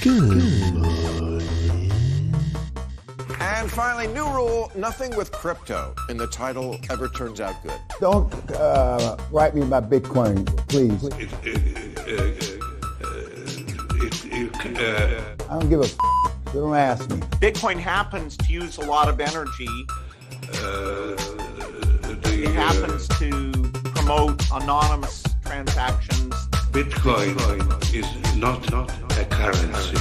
Good morning. And finally, new rule, nothing with crypto in the title ever turns out good. Don't write me about Bitcoin, please. I don't give a so don't ask me. Bitcoin happens to use a lot of energy. It happens to promote anonymous transactions. Bitcoin is not a currency.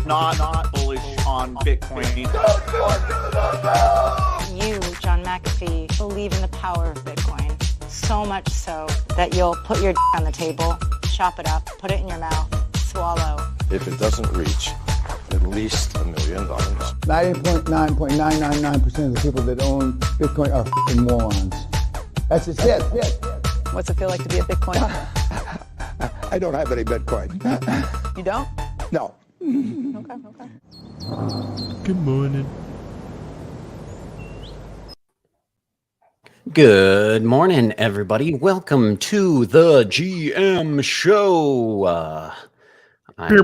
Not bullish on Bitcoin. You, John McAfee, believe in the power of Bitcoin. So much so that you'll put your on the table, chop it up, put it in your mouth, swallow. If it doesn't reach at least $1 million. 99.999% of the people that own Bitcoin are f***ing morons. That's just it. What's it feel like to be a Bitcoin? I don't have any Bitcoin. You don't? No. Okay. Good morning. Good morning, everybody. Welcome to the GM Show. I'm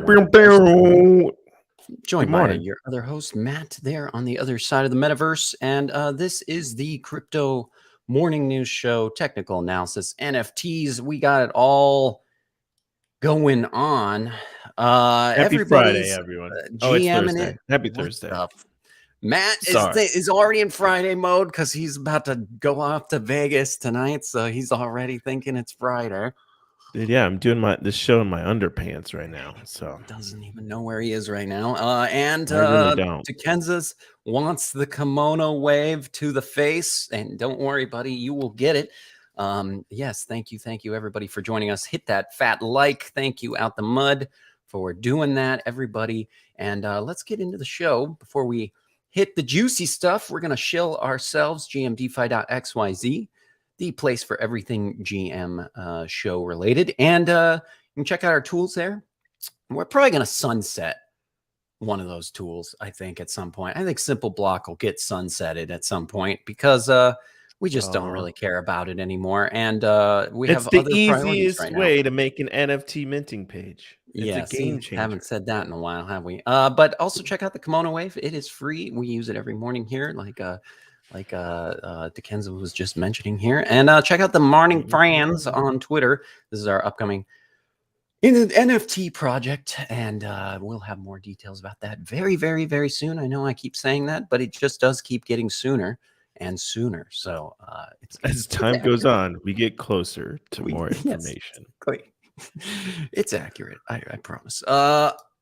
joined by your other host, Matt, there on the other side of the metaverse. And this is the Crypto Morning News Show, technical analysis, NFTs. We got it all going on. Happy Friday, everyone. GM it's and Thursday. it. Happy What's Thursday. up? Matt Sorry. is already in Friday mode because he's about to go off to Vegas tonight. So he's already thinking it's Friday. Dude, yeah, I'm doing this show in my underpants right now. So Doesn't even know where he is right now. And I really don't. Kansas wants the kimono wave to the face. And don't worry, buddy, you will get it. Yes, thank you, everybody, for joining us. Hit that fat like. Thank you, Out the Mud, for doing that, everybody. And let's get into the show. Before we hit the juicy stuff, we're going to shill ourselves, gmdefi.xyz, the place for everything GM show related. And you can check out our tools there. We're probably going to sunset one of those tools, I think, at some point. I think Simple Block will get sunsetted at some point because we just don't really care about it anymore. And we have it's other the priorities easiest right now. way to make an NFT minting page. It's a game changer. Haven't said that in a while, have we? But also check out the Kimono Wave. It is free. We use it every morning here, like Dickenza was just mentioning here. And check out the Morning Friends on Twitter. This is our upcoming NFT project, and we'll have more details about that very, very, very soon. I know I keep saying that, but it just does keep getting sooner and sooner. So as time goes on, we get closer to more information. Yes, it's accurate. I promise.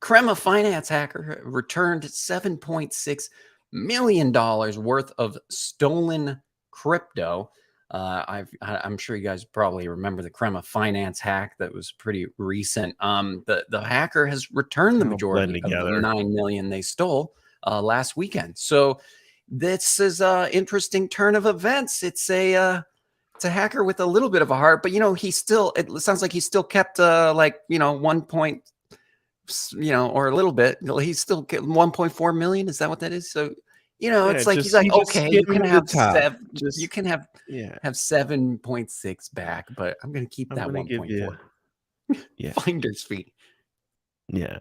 Crema Finance hacker returned $7.6 million worth of stolen crypto. I'm sure you guys probably remember the Crema Finance hack that was pretty recent. The hacker has returned the majority of the 9 million they stole last weekend. So this is an interesting turn of events. It's a hacker with a little bit of a heart, but it sounds like he still kept 1 point, or a little bit. He's still 1.4 million. Is that what that is? So it's like he's like, okay, you can have you can have 7.6 back, but I'm gonna keep that 1.4. Yeah, finder's fee. Yeah,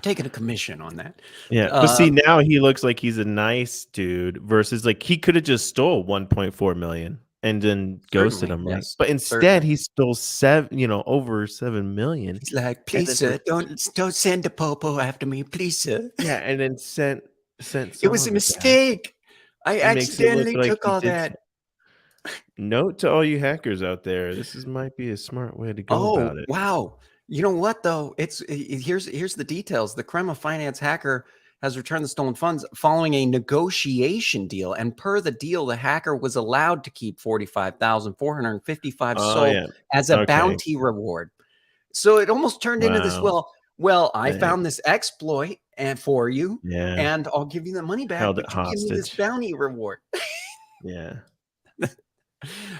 taking a commission on that. Yeah, but see, now he looks like he's a nice dude versus like he could have just stole 1.4 million and then ghosted him, yes, but instead he stole over 7 million. He's like, please sir, don't send the popo after me, please sir. Yeah, and then sent it was a mistake. I accidentally took all that. Note to all you hackers out there, this might be a smart way to go about it. Wow. You know what though? Here's the details. The Crema Finance hacker has returned the stolen funds following a negotiation deal, and per the deal, the hacker was allowed to keep 45,455 sold as a bounty reward. So it almost turned into this. Well, I found this exploit for you, and I'll give you the money back. Held it but you hostage. give me this bounty reward. Yeah,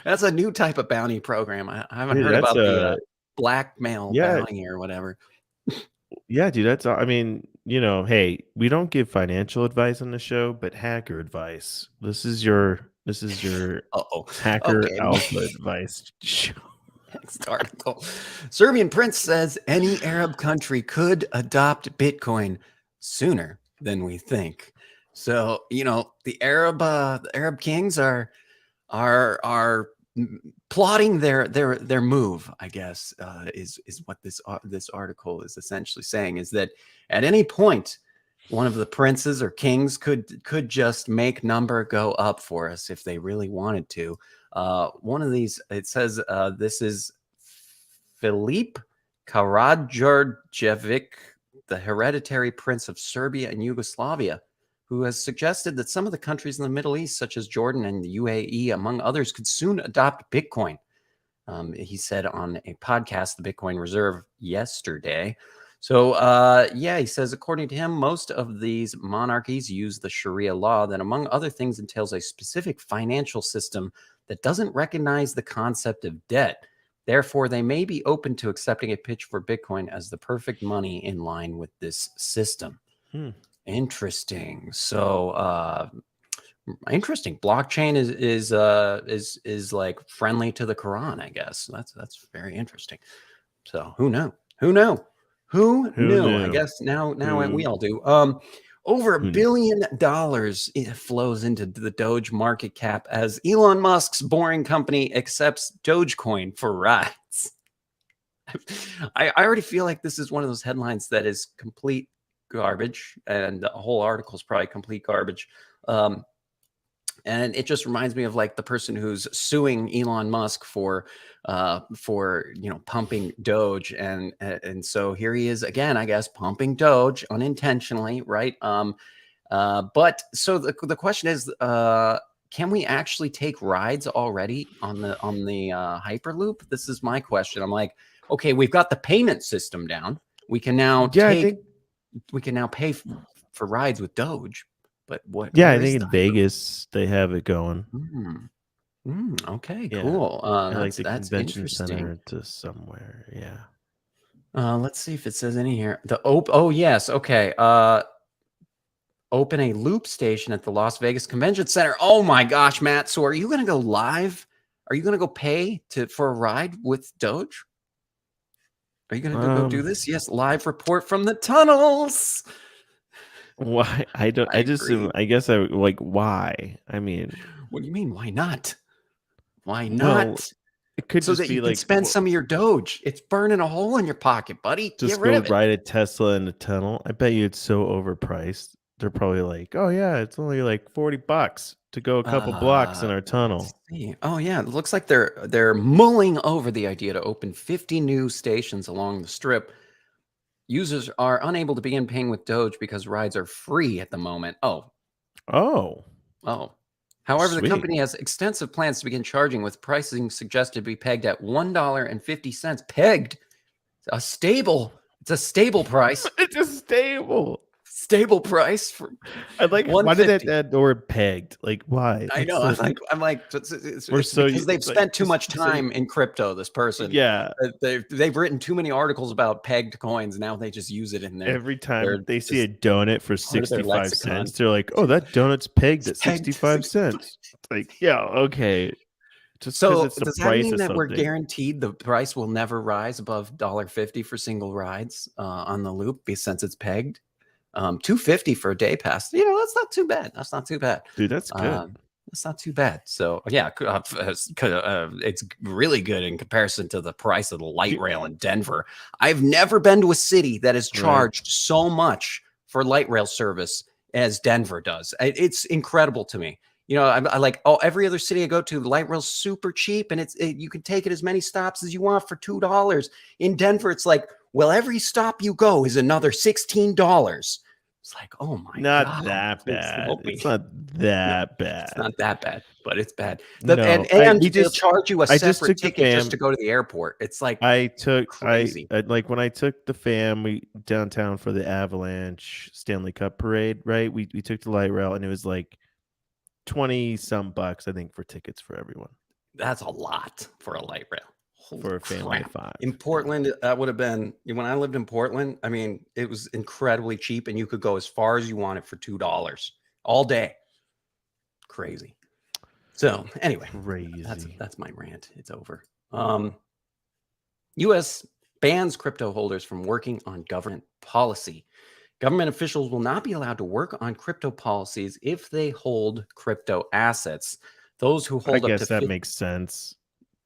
that's a new type of bounty program. I haven't heard about the blackmail bounty or whatever. Yeah, dude, that's. I mean, hey, we don't give financial advice on the show, but hacker advice. This is your hacker alpha advice show. Next article. Serbian prince says any Arab country could adopt Bitcoin sooner than we think. So, the Arab kings are plotting their move, I guess, is what this article is essentially saying, is that at any point one of the princes or kings could just make number go up for us if they really wanted to. One of these, it says, this is Filip Karađorđević, the hereditary prince of Serbia and Yugoslavia, who has suggested that some of the countries in the Middle East, such as Jordan and the UAE, among others, could soon adopt Bitcoin. He said on a podcast, The Bitcoin Reserve, yesterday. So, he says, according to him, most of these monarchies use the Sharia law that, among other things, entails a specific financial system that doesn't recognize the concept of debt. Therefore, they may be open to accepting a pitch for Bitcoin as the perfect money in line with this system. Interesting. So, interesting. Blockchain is like friendly to the Quran, I guess. That's very interesting. So, who knew? Who knew? I guess now we all do. Over $1 billion it flows into the Doge market cap as Elon Musk's Boring Company accepts Dogecoin for rides. I already feel like this is one of those headlines that is complete garbage, and the whole article is probably complete garbage. And it just reminds me of like the person who's suing Elon Musk for pumping Doge, and so here he is again, I guess, pumping Doge unintentionally, right? But so the question is, can we actually take rides already on the Hyperloop? This is my question. I'm like, okay, we've got the payment system down. We can now we can now pay for rides with Doge. But what? Yeah, I think in Vegas they have it going. Okay, cool. Like the convention center to somewhere. Yeah. Let's see if it says any here. Oh yes, okay. Open a loop station at the Las Vegas Convention Center. Oh my gosh, Matt. So are you going to go live? Are you going to go pay for a ride with Doge? Are you going to go do this? Yes, live report from the tunnels. Why? I guess I like, why? I mean, what do you mean? Why not? Why not? Well, it could so just that be you like can spend some of your Doge. It's burning a hole in your pocket, buddy. Just Get rid go of it. ride a Tesla in a tunnel. I bet you it's so overpriced. They're probably like, oh yeah, it's only like $40 to go a couple blocks in our tunnel. Oh yeah, it looks like they're mulling over the idea to open 50 new stations along the strip. Users are unable to begin paying with Doge because rides are free at the moment. Oh. However, Sweet. The company has extensive plans to begin charging, with pricing suggested to be pegged at $1.50. Pegged. It's a stable price. It's a stable price for. I like. Why did that word pegged? Like, why? I know. I'm like, it's because they've spent too much time in crypto. This person, yeah, they've written too many articles about pegged coins. Now they just use it in there. Every time they see a donut for 65 cents, they're like, "Oh, that donut's pegged at 65 cents." Like, yeah, okay. Just so it's the does that price mean that we're something. guaranteed the price will never rise above $1.50 for single rides on the loop, since it's pegged? $2.50 for a day pass. That's not too bad. Dude, that's good. That's not too bad. So yeah, it's really good in comparison to the price of the light rail in Denver. I've never been to a city that has charged so much for light rail service as Denver does. It's incredible to me. I like, every other city I go to, the light rail's super cheap, and you can take it as many stops as you want for $2. In Denver, it's like, well, every stop you go is another $16. It's like, oh my God. Not that bad. It's not that bad. It's not that bad, but it's bad. No, and they'll charge you a separate ticket just to go to the airport. It's like crazy. Like when I took the fam downtown for the Avalanche Stanley Cup parade, right? We took the light rail, and it was like 20 some bucks, I think, for tickets for everyone. That's a lot for a light rail. For a family of 5. In Portland, that would have been, when I lived in Portland, I mean, it was incredibly cheap, and you could go as far as you wanted for $2 all day. Crazy. So anyway, crazy. That's my rant. It's over. U.S. bans crypto holders from working on government policy. Government officials will not be allowed to work on crypto policies if they hold crypto assets. Those who hold I up guess to that makes sense.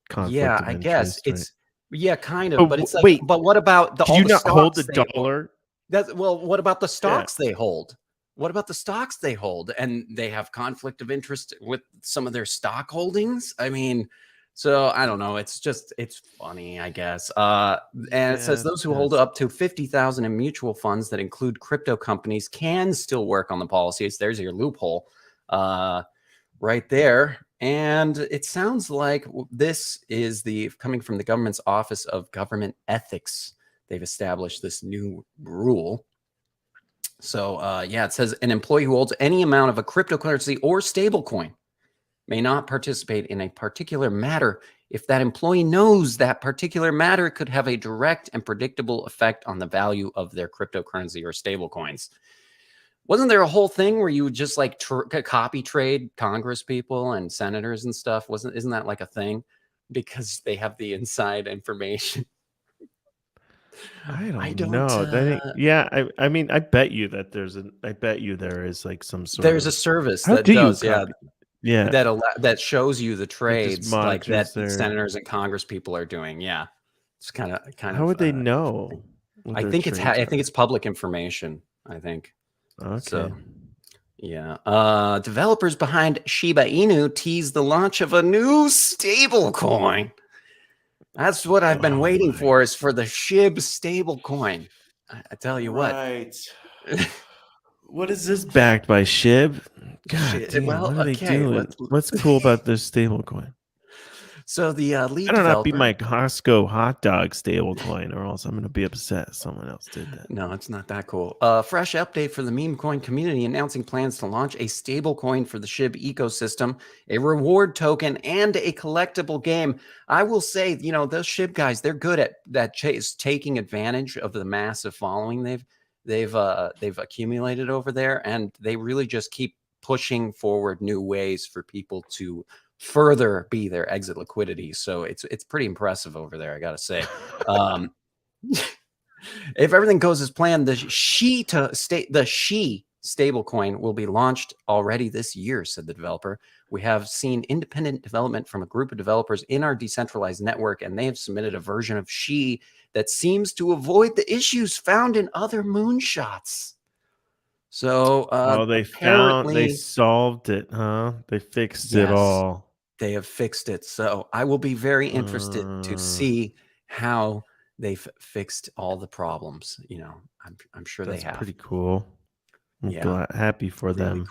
Conflict yeah, of I guess interest, right? it's yeah, kind of, but it's like, wait, but what about can all you the not hold the stocks they hold? dollar? That's well, what about the Yeah. stocks they hold? What about the stocks they hold? And they have conflict of interest with some of their stock holdings. I mean, so I don't know. It's funny, I guess. And it says those who hold up to 50,000 in mutual funds that include crypto companies can still work on the policies. There's your loophole, right there. And it sounds like this is coming from the government's Office of Government Ethics. They've established this new rule. So, yeah, it says an employee who holds any amount of a cryptocurrency or stablecoin may not participate in a particular matter if that employee knows that particular matter could have a direct and predictable effect on the value of their cryptocurrency or stablecoins. Wasn't there a whole thing where you would just like copy trade Congress people and senators and stuff? Isn't that like a thing? Because they have the inside information. I don't know. Yeah, I mean, I bet you that there is like some sort there's of a service how that do does, you copy? Yeah. that shows you the trades like that senators and Congress people are doing. Yeah, it's kind of How would they know? I think it's public information. I think. Okay. So, yeah. Developers behind Shiba Inu tease the launch of a new stablecoin. That's what I've been waiting for, is for the SHIB stablecoin. I tell you what. Right. What is this backed by SHIB? God damn, what are they doing? What's cool about this stablecoin? So the lead I don't developer, be my Costco hot dog stablecoin, or else I'm going to be upset someone else did that. No, it's not that cool. Fresh update for the meme coin community, announcing plans to launch a stable coin for the SHIB ecosystem, a reward token, and a collectible game. I will say, those SHIB guys, they're good at that taking advantage of the massive following they've accumulated over there, and they really just keep pushing forward new ways for people to further be their exit liquidity. So it's pretty impressive over there, I gotta say. If everything goes as planned, the She stablecoin will be launched already this year, said the developer. We have seen independent development from a group of developers in our decentralized network, and they have submitted a version of She that seems to avoid the issues found in other moonshots. So they solved it, huh? They fixed it all. They have fixed it. So I will be very interested to see how they've fixed all the problems. I'm sure they have. That's pretty cool. I'm happy for them.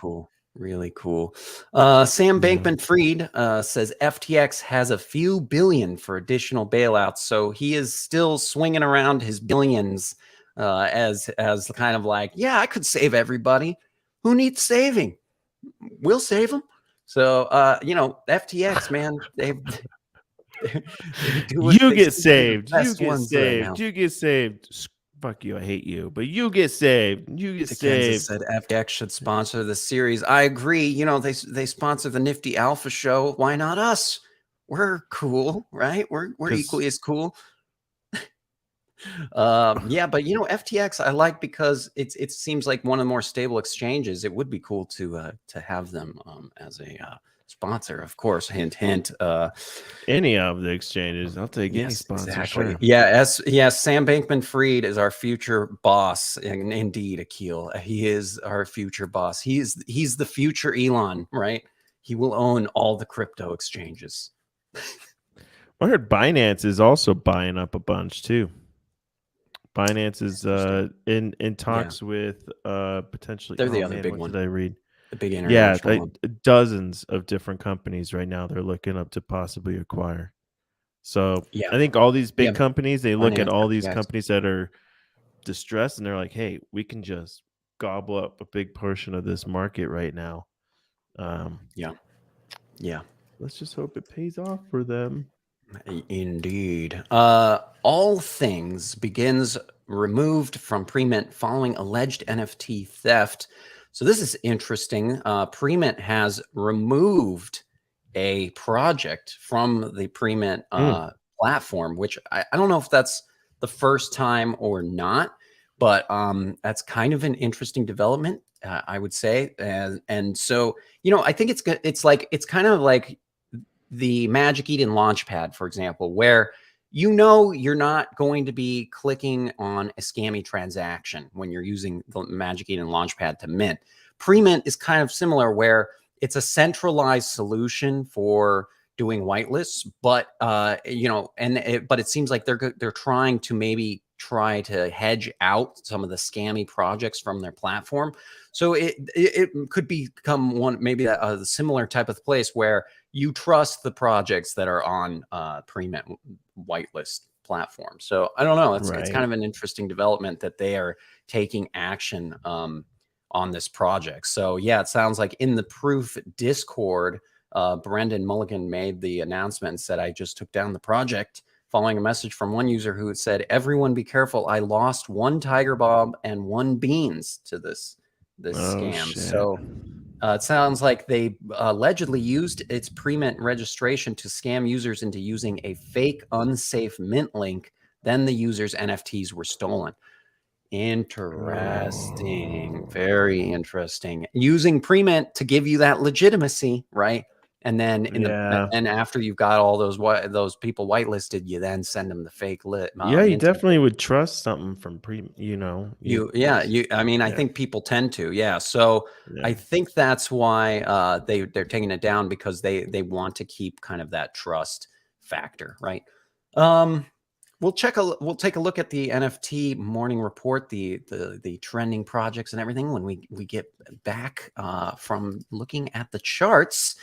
Really cool. Sam Bankman-Fried says FTX has a few billion for additional bailouts. So he is still swinging around his billions as kind of like, I could save everybody. Who needs saving? We'll save them. So, FTX, man, you get saved. You get saved. Fuck you. I hate you, but you get saved. You get saved. Said FTX should sponsor the series. I agree. They sponsor the Nifty Alpha show. Why not us? We're cool, right? We're equally as cool. But FTX I like because it seems like one of the more stable exchanges. It would be cool to have them as a sponsor, of course. Hint, hint. Any of the exchanges, I'll take any sponsor. Exactly. Yeah, Sam Bankman-Fried is our future boss, and indeed, Akil, he is our future boss. He's the future Elon, right? He will own all the crypto exchanges. I heard Binance is also buying up a bunch too. Binance is in talks with potentially. They're the other big one. Did I read? The big international one. Dozens of different companies right now they're looking up to possibly acquire. So I think all these big companies, they look at all these companies that are distressed and they're like, hey, we can just gobble up a big portion of this market right now. Let's just hope it pays off for them. Indeed. All Things begins removed from pre-mint following alleged NFT theft. So this is interesting. Pre-mint has removed a project from the pre-mint platform, which I don't know if that's the first time or not, but that's kind of an interesting development, I would say. And so, I think it's kind of like the Magic Eden Launchpad, for example, where you're not going to be clicking on a scammy transaction when you're using the Magic Eden Launchpad to mint. Pre-mint is kind of similar, where it's a centralized solution for doing whitelists, but but it seems like they're trying to maybe try to hedge out some of the scammy projects from their platform. So it could become maybe a similar type of place where you trust the projects that are on pre-mint whitelist platform. So I don't know. It's kind of an interesting development that they are taking action on this project. So yeah, it sounds like in the Proof Discord, Brendan Mulligan made the announcement and said, "I just took down the project," following a message from one user who had said, "Everyone be careful. I lost 1 Tiger Bob and 1 Beans to this scam." Shit. So it sounds like they allegedly used its pre-mint registration to scam users into using a fake, unsafe mint link. Then the user's NFTs were stolen. Interesting. Very interesting. Using pre-mint to give you that legitimacy, right? And then and after you've got all those people whitelisted, you then send them the fake lit. You definitely would trust something from I think people tend to. Yeah. So I think that's why they're taking it down, because they want to keep kind of that trust factor, right? We'll take a look at the NFT morning report, the trending projects and everything when we get back from looking at the charts.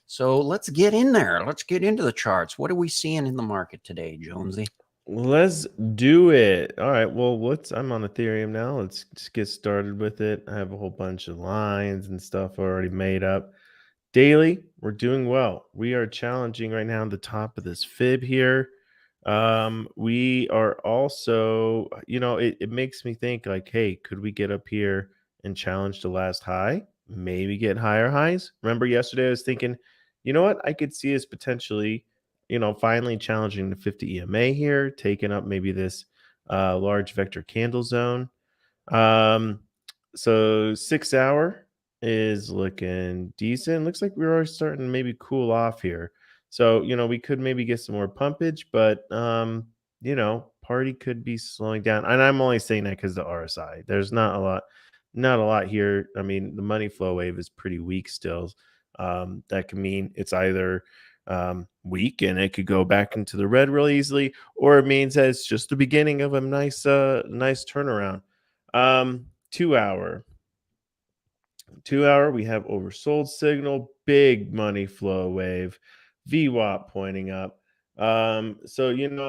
So let's get in there. Let's get into the charts. What are we seeing in the market today, Jonesy? Let's do it. All right. Well, I'm on Ethereum now. Let's just get started with it. I have a whole bunch of lines and stuff already made up. Daily, we're doing well. We are challenging right now the top of this fib here. We are also, it makes me think like, hey, could we get up here and challenge the last high? Maybe get higher highs. Remember yesterday I was thinking, you know what? I could see us potentially, finally challenging the 50 EMA here, taking up maybe this large vector candle zone. So 6 hour is looking decent. Looks like we're already starting to maybe cool off here. So, we could maybe get some more pumpage, but, party could be slowing down. And I'm only saying that because the RSI, there's not a lot here. I mean, the money flow wave is pretty weak still. That can mean it's either weak and it could go back into the red real easily, or it means that it's just the beginning of a nice turnaround. 2 hour. 2 hour, we have oversold signal, big money flow wave, VWAP pointing up. So,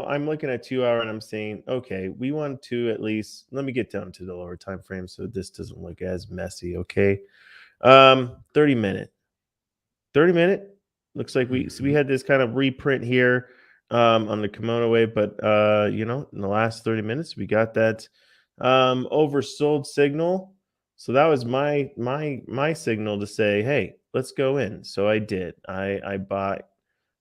I'm looking at 2 hour and I'm saying, okay, we want to at least, let me get down to the lower time frame so this doesn't look as messy. Okay. 30 minute looks like we had this kind of reprint here on the Kimono wave, but in the last 30 minutes we got that oversold signal. So that was my signal to say, hey, let's go in. So I did. I bought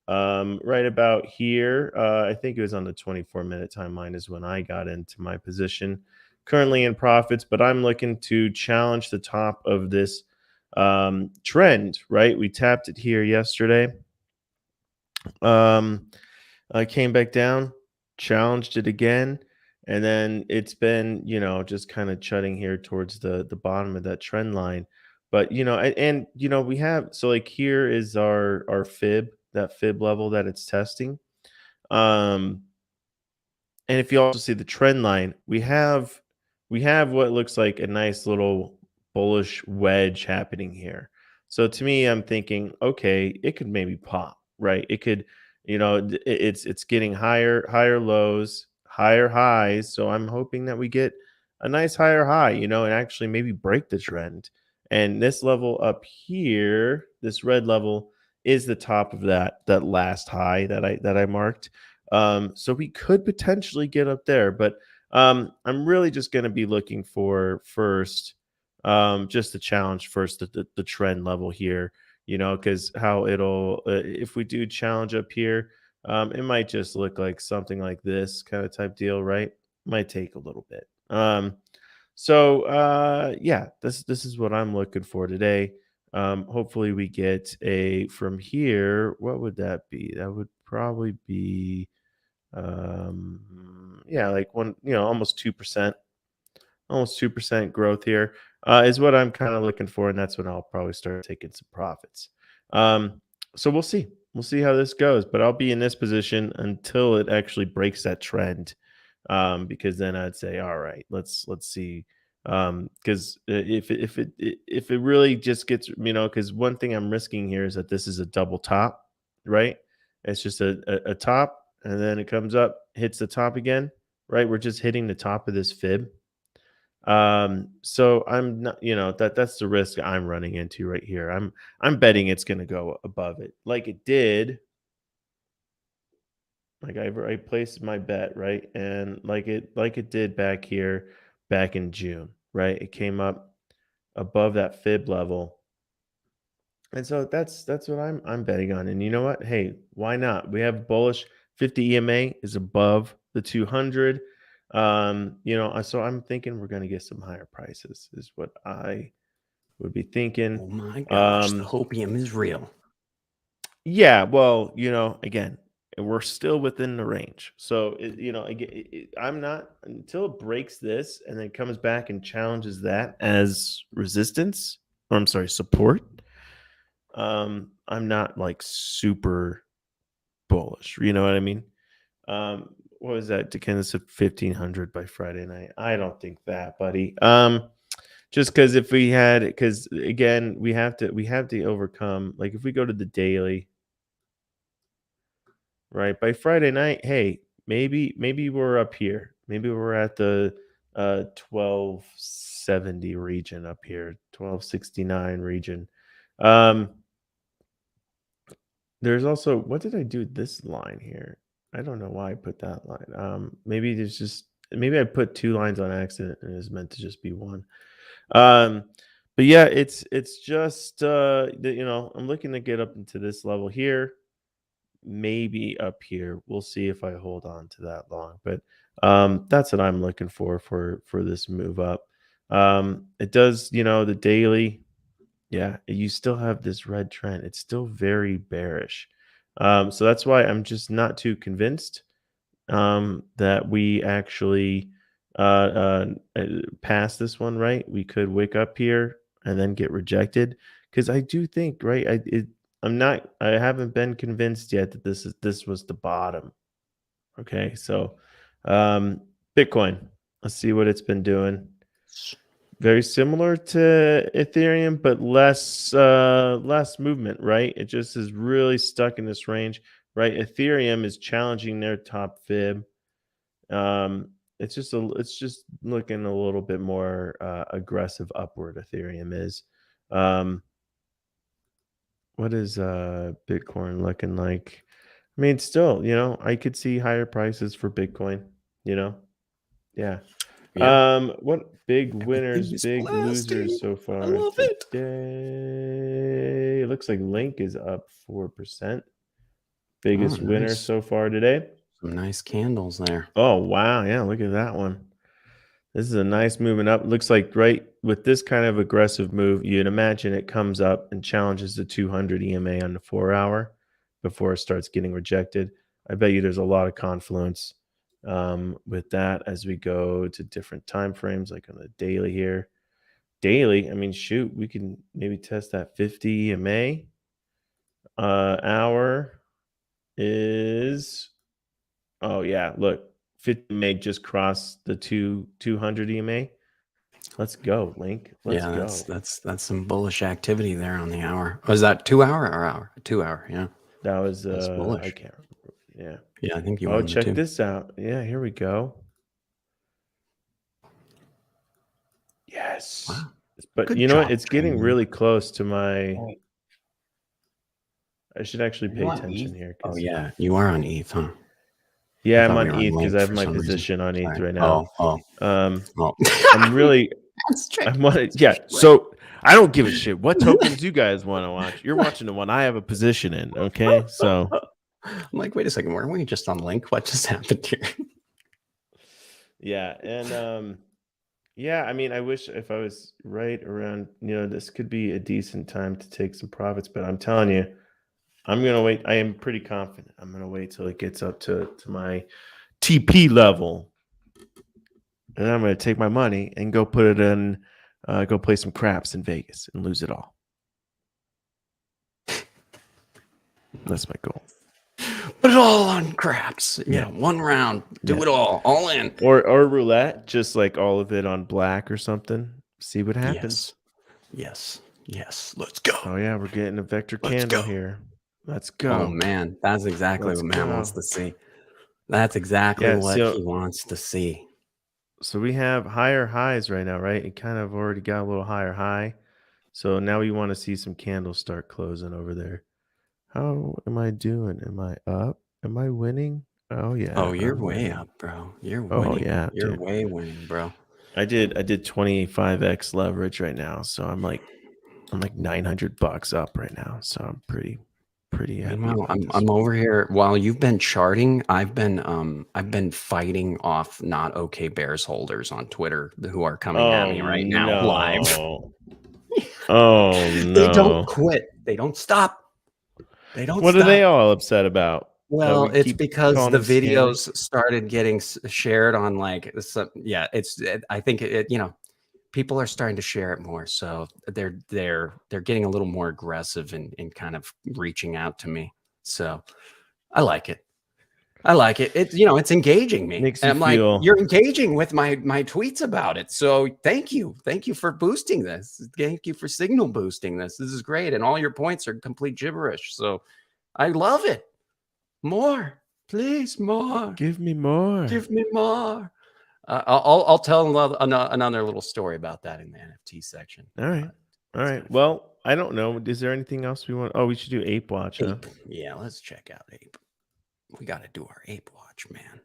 right about here. I think it was on the 24-minute timeline is when I got into my position. Currently in profits, but I'm looking to challenge the top of this trend, right? We tapped it here yesterday. I came back down, challenged it again. And then it's been, just kind of chudding here towards the bottom of that trend line. But, we have, so like here is our fib, that fib level that it's testing. And if you also see the trend line, we have what looks like a nice little bullish wedge happening here. So to me, I'm thinking, okay, it could maybe pop, right? It could, it's getting higher lows, higher highs. So I'm hoping that we get a nice higher high, and actually maybe break the trend. And this level up here, this red level, is the top of that last high that I marked. So we could potentially get up there, but I'm really just going to be looking for first, just to challenge first the trend level here, because how it'll if we do challenge up here, It might just look like something like this kind of type deal, right? Might take a little bit. Yeah, this is what I'm looking for today. Hopefully we get a from here. What would that be? That would probably be yeah, like almost 2%. Almost 2% growth here is what I'm kind of looking for, and that's when I'll probably start taking some profits. So we'll see. We'll see how this goes, but I'll be in this position until it actually breaks that trend, because then I'd say, all right, let's see. Because if it really just gets, because one thing I'm risking here is that this is a double top, right? It's just a top, and then it comes up, hits the top again, right? We're just hitting the top of this fib. So I'm not, that's the risk I'm running into right here. I'm betting it's going to go above it, like it did. Like I placed my bet, right, and like it did back here, back in June, right? It came up above that fib level, and so that's what I'm betting on. And you know what? Hey, why not? We have bullish 50 EMA is above the 200. So I'm thinking we're going to get some higher prices is what I would be thinking. Oh my gosh, the hopium is real. Yeah, well, again, we're still within the range. So, I'm not, until it breaks this and then comes back and challenges that as resistance, or I'm sorry, support. I'm not like super bullish. You know what I mean? What was that? Depends at 1500 by Friday night. I don't think that, buddy. Just because because again, we have to overcome. Like if we go to the daily, right, by Friday night, hey, maybe we're up here. Maybe we're at the 1270 region up here, 1269 region. There's also, what did I do this line here? I don't know why I put that line. Maybe I put two lines on accident and it's meant to just be one. But yeah, it's just I'm looking to get up into this level here, maybe up here. We'll see if I hold on to that long, but that's what I'm looking for this move up. It does, the daily. Yeah, you still have this red trend. It's still very bearish. So that's why I'm just not too convinced that we actually pass this one, right? We could wake up here and then get rejected. Because I do think, right, I haven't been convinced yet that this was the bottom. Okay, so Bitcoin, let's see what it's been doing. Very similar to Ethereum, but less movement, right? It just is really stuck in this range, right? Ethereum is challenging their top fib. It's just looking a little bit more aggressive upward. Ethereum is. What is Bitcoin looking like? I mean, still, I could see higher prices for Bitcoin. Yeah. What big winners, big losers so far? I love it. Today. It looks like Link is up 4%. Biggest winner nice. so far today. Some nice candles there. Oh wow, yeah, look at that one. This is a nice movement up. Looks like right with this kind of aggressive move, you'd imagine it comes up and challenges the 200 EMA on the 4-hour before it starts getting rejected. I bet you there's a lot of confluence with that as we go to different time frames, like on the daily here. Daily, I mean, shoot, we can maybe test that 50 EMA. Hour is, oh yeah, look, 50 EMA just crossed the 200 EMA. Let's go, Link. Let's go. That's some bullish activity there on the hour. Was that 2 hour or hour? 2 hour, yeah. That was bullish. I can't remember. Yeah. Yeah, I think you. Oh, check this out. Yeah, here we go. Yes. Wow. But Good you know what? job, It's getting Jamie. really close to my. I should actually pay attention here. Oh yeah, you are on ETH, huh? Yeah, I'm thought on we were ETH because I have for my some reason. position on ETH Sorry. right now. Oh. I'm really. So I don't give a shit what tokens you guys want to watch. You're watching the one I have a position in. Okay, so I'm like, wait a second, weren't we just on link? What just happened here? Yeah, and yeah, I mean, I wish if I was right around, this could be a decent time to take some profits, but I'm telling you, I'm gonna wait. I am pretty confident. I'm gonna wait till it gets up to my TP level, and I'm gonna take my money and go put it in, go play some craps in Vegas and lose it all. That's my goal. Put it all on craps. Yeah, one round. Do it all in. Or roulette, just like all of it on black or something. See what happens. Yes. Let's go. Oh yeah, we're getting a vector candle here. Let's go. Oh man, that's exactly what Matt wants to see. That's exactly what he wants to see. So we have higher highs right now, right? It kind of already got a little higher high. So now we want to see some candles start closing over there. How am I doing? Am I up? Am I winning? Oh yeah. Oh, you're way up, bro. You're winning. Oh yeah, you're way winning, bro. I did 25x leverage right now, so I'm like $900 up right now. So I'm pretty happy. I'm over here while you've been charting. I've been fighting off not okay bears holders on Twitter who are coming at me right now live. Oh no. They don't quit. They don't stop. They don't What stop. are they all upset about? Well, it's because the videos started getting shared on like some, I think people are starting to share it more, so they're getting a little more aggressive in kind of reaching out to me. So I like it. It's engaging me. Makes and I'm feel... like, you're engaging with my tweets about it. So thank you for boosting this. Thank you for signal boosting this. This is great, and all your points are complete gibberish. So I love it. More, please, more. Give me more. Give me more. I'll tell another little story about that in the NFT section. All right. Well, I don't know. Is there anything else we want? Oh, we should do Ape Watch. Huh? Yeah, let's check out Ape. We got to do our Ape Watch, man.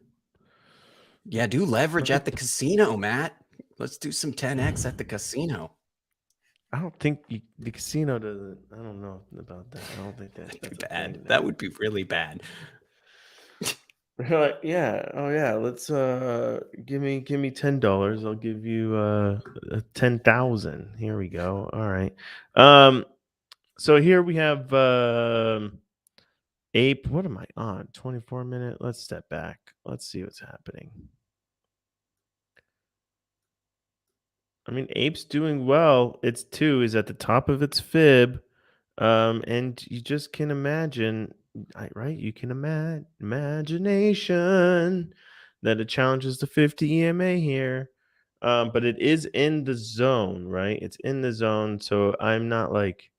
Yeah, do leverage at the casino, Matt. Let's do some 10x at the casino. I don't think the casino doesn't. I don't know about that. I don't think that's bad. That would be really bad. Yeah. Oh yeah. Let's give me $10. I'll give you 10,000. Here we go. All right. So here we have Ape. What am I on? 24-minute. Let's step back. Let's see what's happening. I mean, Ape's doing well. Its 2 is at the top of its fib. And you just can imagine, right? You can imagination that it challenges the 50 EMA here. But it is in the zone, right? It's in the zone. So I'm not like,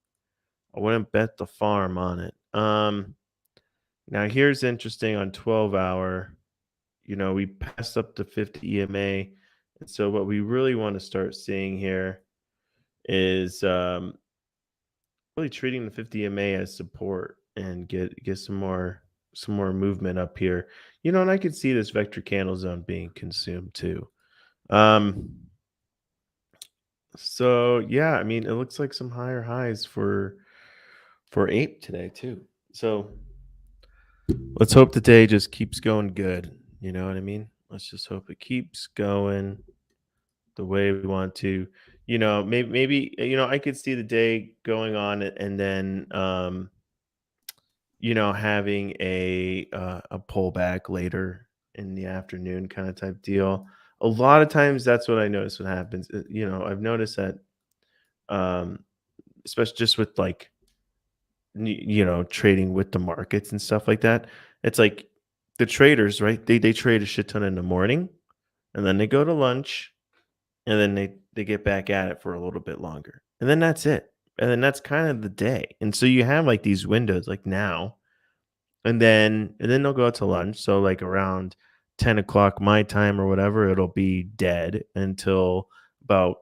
I wouldn't bet the farm on it. Now here's interesting on 12-hour, we passed up the 50 EMA. And so what we really want to start seeing here is really treating the 50 EMA as support and get some more movement up here. And I could see this vector candle zone being consumed too. So yeah, I mean, it looks like some higher highs for Ape today too. So let's hope the day just keeps going good. You know what I mean? Let's just hope it keeps going the way we want to. Maybe I could see the day going on and then having a pullback later in the afternoon kind of type deal. A lot of times that's what I notice what happens. I've noticed that especially just with like trading with the markets and stuff like that. It's like the traders, right? They trade a shit ton in the morning and then they go to lunch. And then they get back at it for a little bit longer. And then that's it. And then that's kind of the day. And so you have like these windows like now. And then they'll go out to lunch. So like around 10 o'clock my time or whatever, it'll be dead until about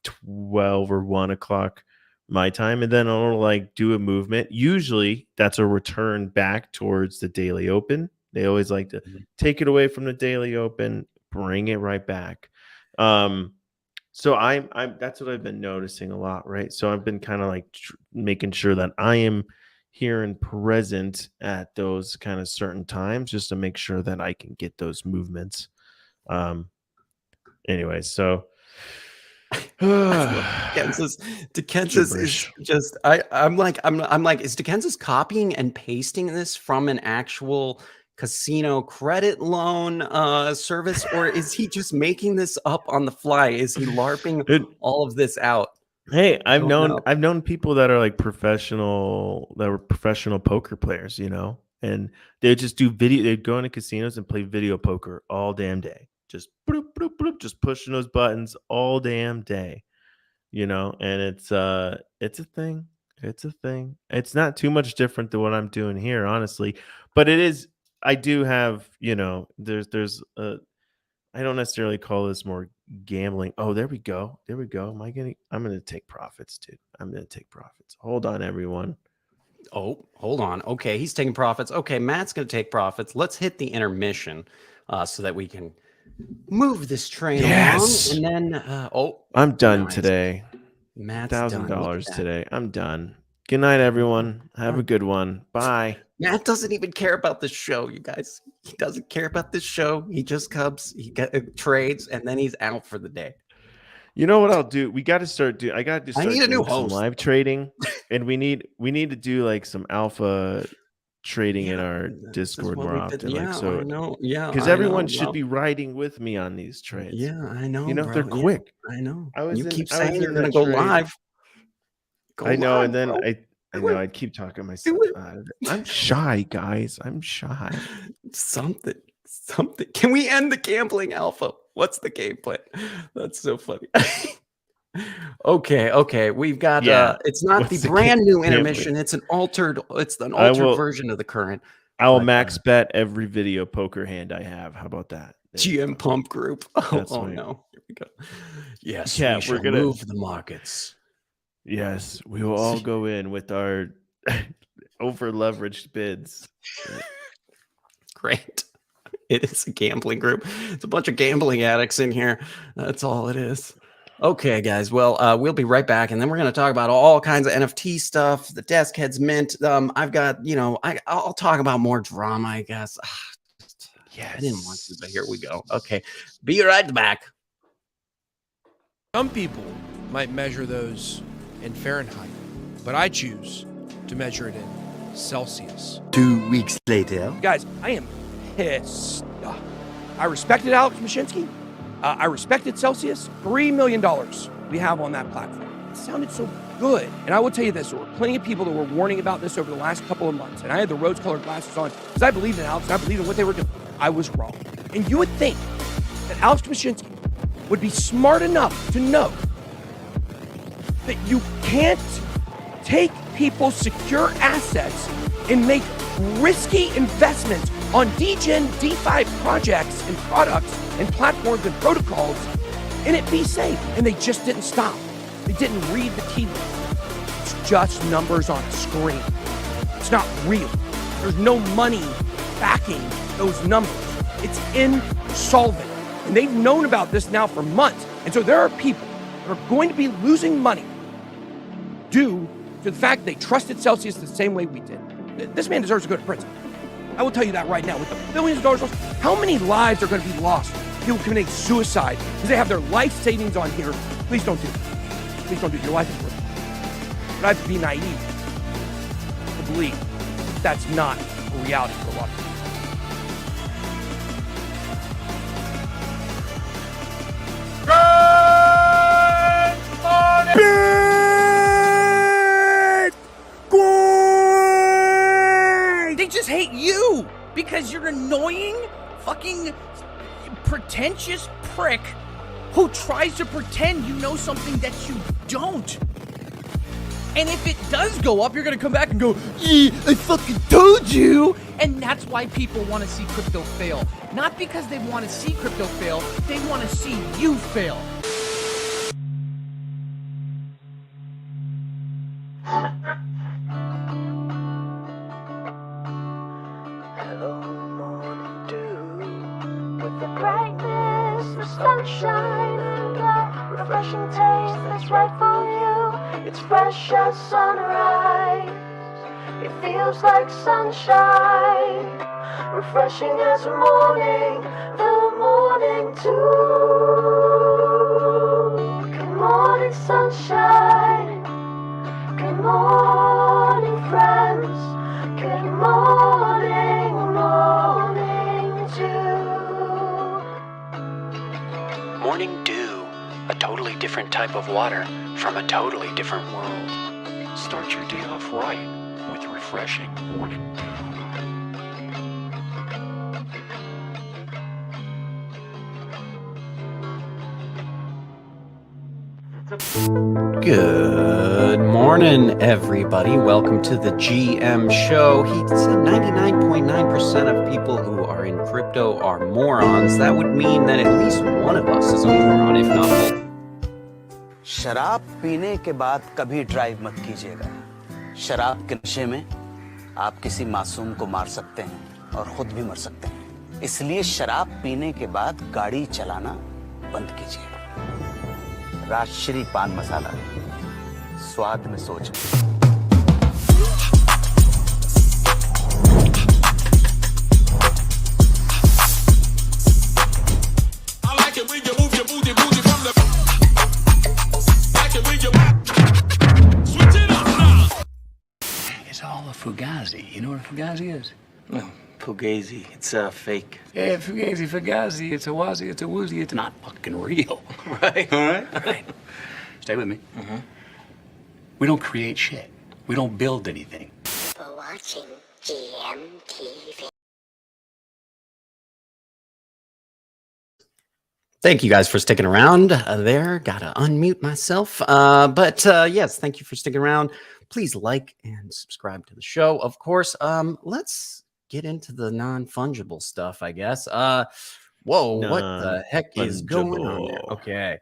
12 or 1 o'clock my time. And then I'll like do a movement. Usually that's a return back towards the daily open. They always like to take it away from the daily open, bring it right back. So I'm that's what I've been noticing a lot, right? So I've been kind of like making sure that I am here and present at those kind of certain times just to make sure that I can get those movements. Anyway, so DeKensis is just I'm like, is DeKensis copying and pasting this from an actual casino credit loan service, or is he just making this up on the fly? Is he LARPing all of this out? Hey, I've known people that are like professional poker players, you know, and they just do video. They'd go into casinos and play video poker all damn day, just bloop, bloop, bloop, just pushing those buttons all damn day, you know. And it's a thing. It's a thing. It's not too much different than what I'm doing here, honestly, but it is. I do have, you know, there's I don't necessarily call this more gambling. Oh, there we go. There we go. I'm going to take profits, dude. I'm going to take profits. Hold on, everyone. Oh, hold on. Okay, he's taking profits. Okay, Matt's going to take profits. Let's hit the intermission so that we can move this train along. And then, I'm done today. Matt's $1,000 today. I'm done. Good night, everyone. Have a good one. Bye. Matt doesn't even care about this show, you guys. He doesn't care about this show. He just comes, trades, and then he's out for the day. You know what I'll do? We got to start doing. I got to start need a new host. Some live trading, and we need to do like some alpha trading in our Discord more often. Yeah, like, so I know. Yeah, because everyone should be riding with me on these trades. Yeah, I know. You know, bro. they're quick. Yeah, I know. You keep saying you're going to go live. I know, and then I know I'd keep talking myself out of it. I'm shy, guys. I'm shy. Something. Can we end the gambling alpha? What's the game plan? That's so funny. Okay. We've got it's not the brand new intermission. It's an altered version of the current. I will max bet every video poker hand I have. How about that? GM Pump Group. Oh no. Here we go. Yes, we're gonna move the markets. Yes, we will all go in with our over leveraged bids. Great. It is a gambling group. It's a bunch of gambling addicts in here. That's all it is. Okay, guys. Well, we'll be right back, and then we're going to talk about all kinds of NFT stuff, the Deskheads mint. I've got, I'll talk about more drama, I guess. Yeah, I didn't want to, but here we go. Okay, be right back. Some people might measure those in Fahrenheit, but I choose to measure it in Celsius. 2 weeks later. Guys, I am pissed. I respected Alex Mashinsky. I respected Celsius. $3 million we have on that platform. It sounded so good. And I will tell you this, there were plenty of people that were warning about this over the last couple of months. And I had the rose-colored glasses on because I believed in Alex and I believed in what they were doing. I was wrong. And you would think that Alex Mashinsky would be smart enough to know that you can't take people's secure assets and make risky investments on DGen, DeFi projects and products and platforms and protocols and it be safe. And they just didn't stop. They didn't read the tea leaves. It's just numbers on a screen. It's not real. There's no money backing those numbers. It's insolvent. And they've known about this now for months. And so there are people that are going to be losing money due to the fact they trusted Celsius the same way we did. This man deserves to go to prison. I will tell you that right now. With the billions of dollars lost, how many lives are going to be lost? People committing suicide because they have their life savings on here. Please don't do it. Please don't do it. Your life is worth it. But I have to be naive to believe that's not a reality for a lot of people. They just hate you because you're an annoying, fucking pretentious prick who tries to pretend you know something that you don't. And if it does go up, you're gonna come back and go, yeah, I fucking told you. And that's why people want to see crypto fail. Not because they want to see crypto fail, they want to see you fail. Sunshine and the refreshing taste that's right for you. It's fresh as sunrise. It feels like sunshine, refreshing as morning, the morning dew. Good morning, sunshine. Good morning, friends. Good morning, morning dew. Morning dew, a totally different type of water from a totally different world. Start your day off right with refreshing morning dew. Good morning, everybody. Welcome to the GM show. He said 99.9% of people who are in crypto are morons. That would mean that at least one of us is a moron, if not both. शराब पीने के बाद कभी drive मत कीजिएगा। शराब के नशे में आप किसी मासूम को मार सकते हैं और खुद भी मर सकते हैं। इसलिए शराब पीने के बाद गाड़ी चलाना बंद कीजिए। राजश्री पान मसाला, स्वाद में सोच। It's all a fugazi. You know what a fugazi is? No, Fugazi. It's fake. Yeah, fugazi, fugazi. It's a wazi, it's a woozy. It's not fucking real. Right. All right. All right. Stay with me. We don't create shit. We don't build anything. For watching GM TV. Thank you guys for sticking around there. Gotta unmute myself. But yes, thank you for sticking around. Please like and subscribe to the show. Of course, let's get into the non-fungible stuff, I guess. Whoa, what the heck is going on there? Okay.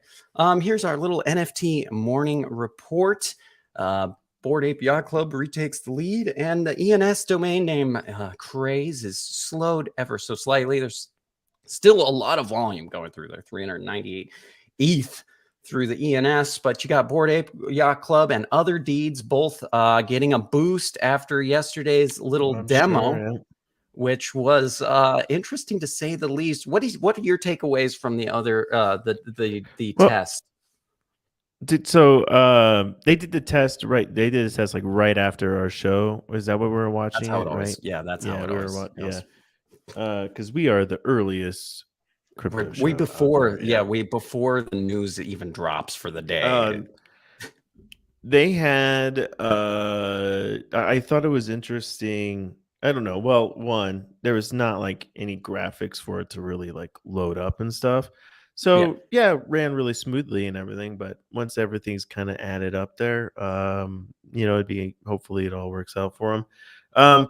Here's our little NFT morning report. Bored Ape Yacht Club retakes the lead, and the ENS domain name craze is slowed ever so slightly. There's still a lot of volume going through there, 398 ETH through the ENS, but you got Bored Ape Yacht Club and Other Deeds both getting a boost after yesterday's little demo, which was interesting to say the least. What are your takeaways from the other the test? They did the test right. They did the test like right after our show. Is that what we were watching? That's how it right? was. Yeah, that's how it was. Yeah. Because we are the earliest crypto show. Before the news even drops for the day. They had I thought it was interesting. I don't know. Well, one, there was not like any graphics for it to really like load up and stuff. So yeah, ran really smoothly and everything. But once everything's kind of added up there, hopefully it all works out for them.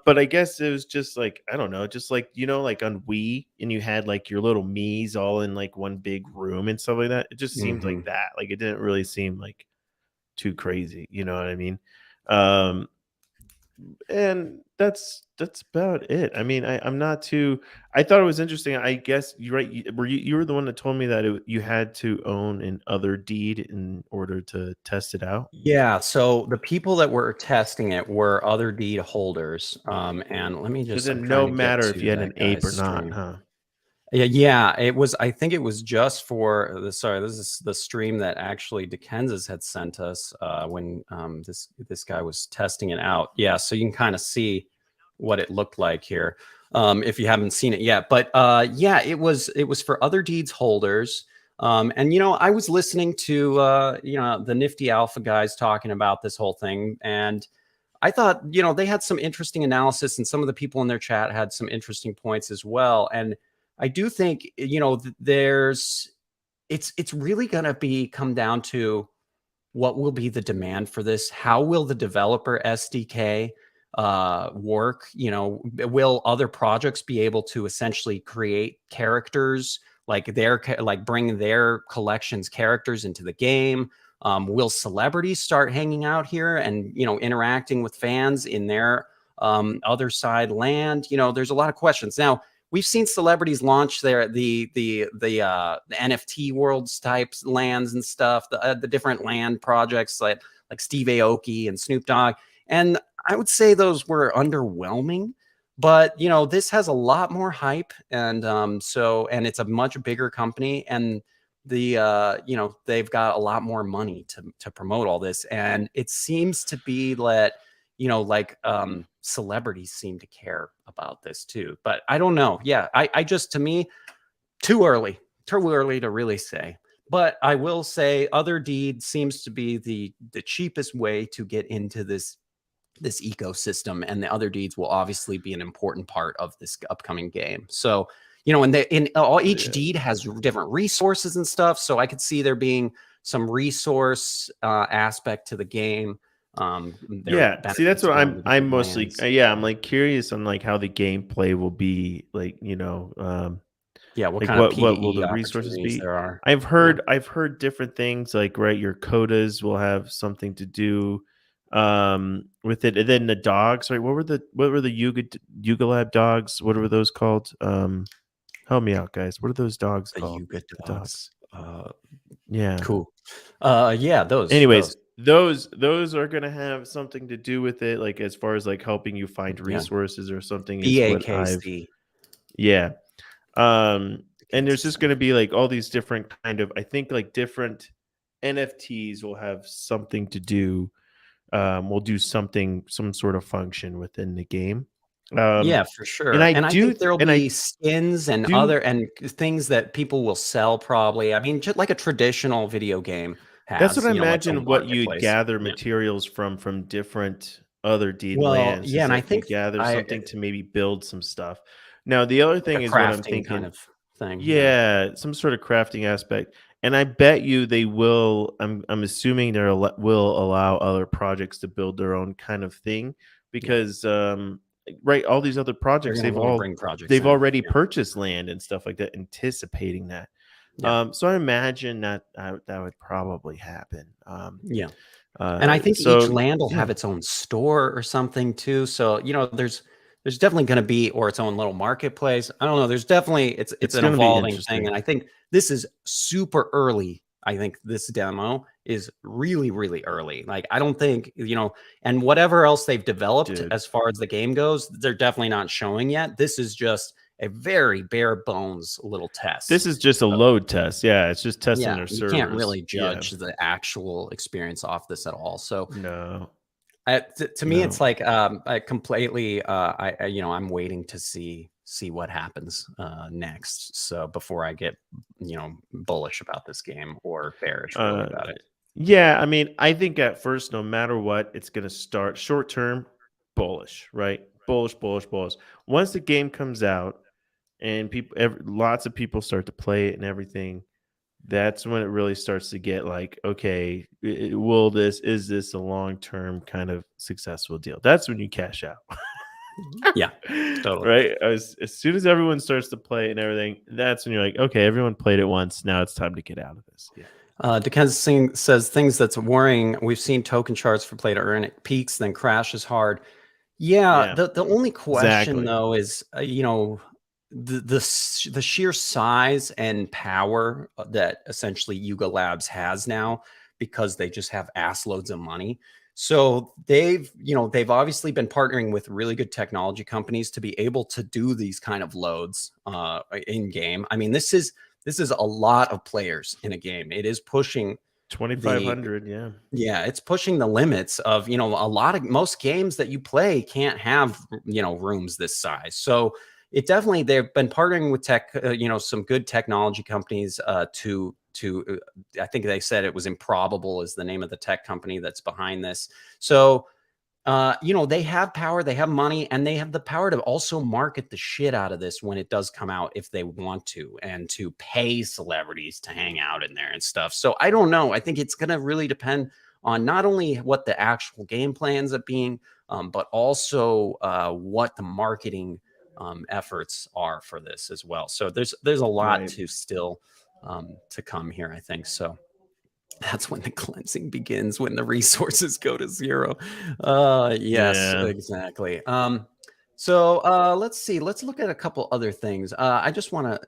But I guess it was just like, I don't know, just like, like on Wii and you had like your little Miis all in like one big room and stuff like that. It just seemed like that. Like it didn't really seem like too crazy. You know what I mean? And that's about it. I mean, I'm not too. I thought it was interesting. I guess you're right. You were the one that told me that you had to own an Other Deed in order to test it out. Yeah. So the people that were testing it were Other Deed holders. And let me just. Does it no matter if you had an ape or not, huh? Yeah, it was. I think it was just for the. Sorry, this is the stream that actually Deskheads had sent us when this guy was testing it out. Yeah, so you can kind of see what it looked like here if you haven't seen it yet. But yeah, it was for Other Deeds holders. And I was listening to the Nifty Alpha guys talking about this whole thing, and I thought they had some interesting analysis, and some of the people in their chat had some interesting points as well. And I do think, it's really going to come down to what will be the demand for this. How will the developer SDK work? Will other projects be able to essentially create characters bring their collections characters into the game? Will celebrities start hanging out here and, interacting with fans in their other side land? There's a lot of questions. Now, we've seen celebrities launch the NFT worlds types lands and stuff, the different land projects like Steve Aoki and Snoop Dogg. And I would say those were underwhelming, but this has a lot more hype, and and it's a much bigger company, and they've got a lot more money to promote all this, and it seems to be that celebrities seem to care about this too, but I don't know. Yeah, I just, to me, too early to really say. But I will say Other Deed seems to be the cheapest way to get into this ecosystem, and the Other Deeds will obviously be an important part of this upcoming game. So, each deed has different resources and stuff. So I could see there being some resource aspect to the game. Yeah, see, that's what I'm mostly I'm like curious on like how the gameplay will be, like what like kind of what will PvE the resources opportunities be. there are. I've heard different things, like, right, your quotas will have something to do with it, and then the dogs, right? What were the Yuga Lab dogs? What were those called? Help me out, guys. What are those dogs The called? Yuga dogs. Yeah. Cool. Yeah, those. Anyways, those are gonna have something to do with it, like as far as like helping you find resources or something. Is what I've yeah. And there's just gonna be like all these different kind of, I think, like different NFTs will have something to do. Will do something, some sort of function within the game. Yeah, for sure. And I think there'll and be skins and other and things that people will sell probably. I mean, just like a traditional video game has. That's what I like a imagine what you'd marketplace. gather materials from different Other Deed Well, lands. yeah, is and I that you think gather something to maybe build some stuff. Now, the other thing a is what I'm crafting thinking. kind of thing. Yeah, some sort of crafting aspect. And I bet you they will. I'm assuming they will allow other projects to build their own kind of thing, because right, all these other projects, They're gonna bring projects in. already purchased land and stuff like that, anticipating that. Yeah. So I imagine that would probably happen. Yeah. And I think so, each land will have its own store or something too. So, there's definitely going to be, or its own little marketplace. I don't know. There's definitely, it's an gonna be evolving interesting. thing. And I think this is super early. I think this demo is really, really early. Like, I don't think, and whatever else they've developed as far as the game goes, they're definitely not showing yet. This is just a very bare bones little test. This is just a load test. Yeah, it's just testing their you servers. can't really judge the actual experience off this at all. So no. To me, it's like I completely. I'm waiting to see what happens next. So before I get bullish about this game or bearish really about it. Yeah, I mean, I think at first, no matter what, it's going to start short term bullish, right? Bullish. Once the game comes out and lots of people start to play it and everything, that's when it really starts to get like, okay, is this a long-term kind of successful deal? That's when you cash out. Yeah, totally. Right. As soon as everyone starts to play and everything, that's when you're like, okay, everyone played it once. Now it's time to get out of this. Yeah. Deskheads says things that's worrying. We've seen token charts for play to earn it peaks, then crashes hard. Yeah. The only question though is, the sheer size and power that essentially Yuga Labs has now, because they just have ass loads of money. So they've obviously been partnering with really good technology companies to be able to do these kind of loads in game. I mean, this is a lot of players in a game. It is pushing 2,500. Yeah, it's pushing the limits of, most games that you play can't have, rooms this size. So they've been partnering with some good technology companies to I think they said it was Improbable is the name of the tech company that's behind this. So, they have power, they have money, and they have the power to also market the shit out of this when it does come out if they want to, and to pay celebrities to hang out in there and stuff. So I don't know. I think it's going to really depend on not only what the actual gameplay ends up being, but also what the marketing efforts are for this as well. So there's a lot to still to come here, I think. So that's when the cleansing begins, when the resources go to zero. Yes, exactly. So let's see. Let's look at a couple other things. I just want to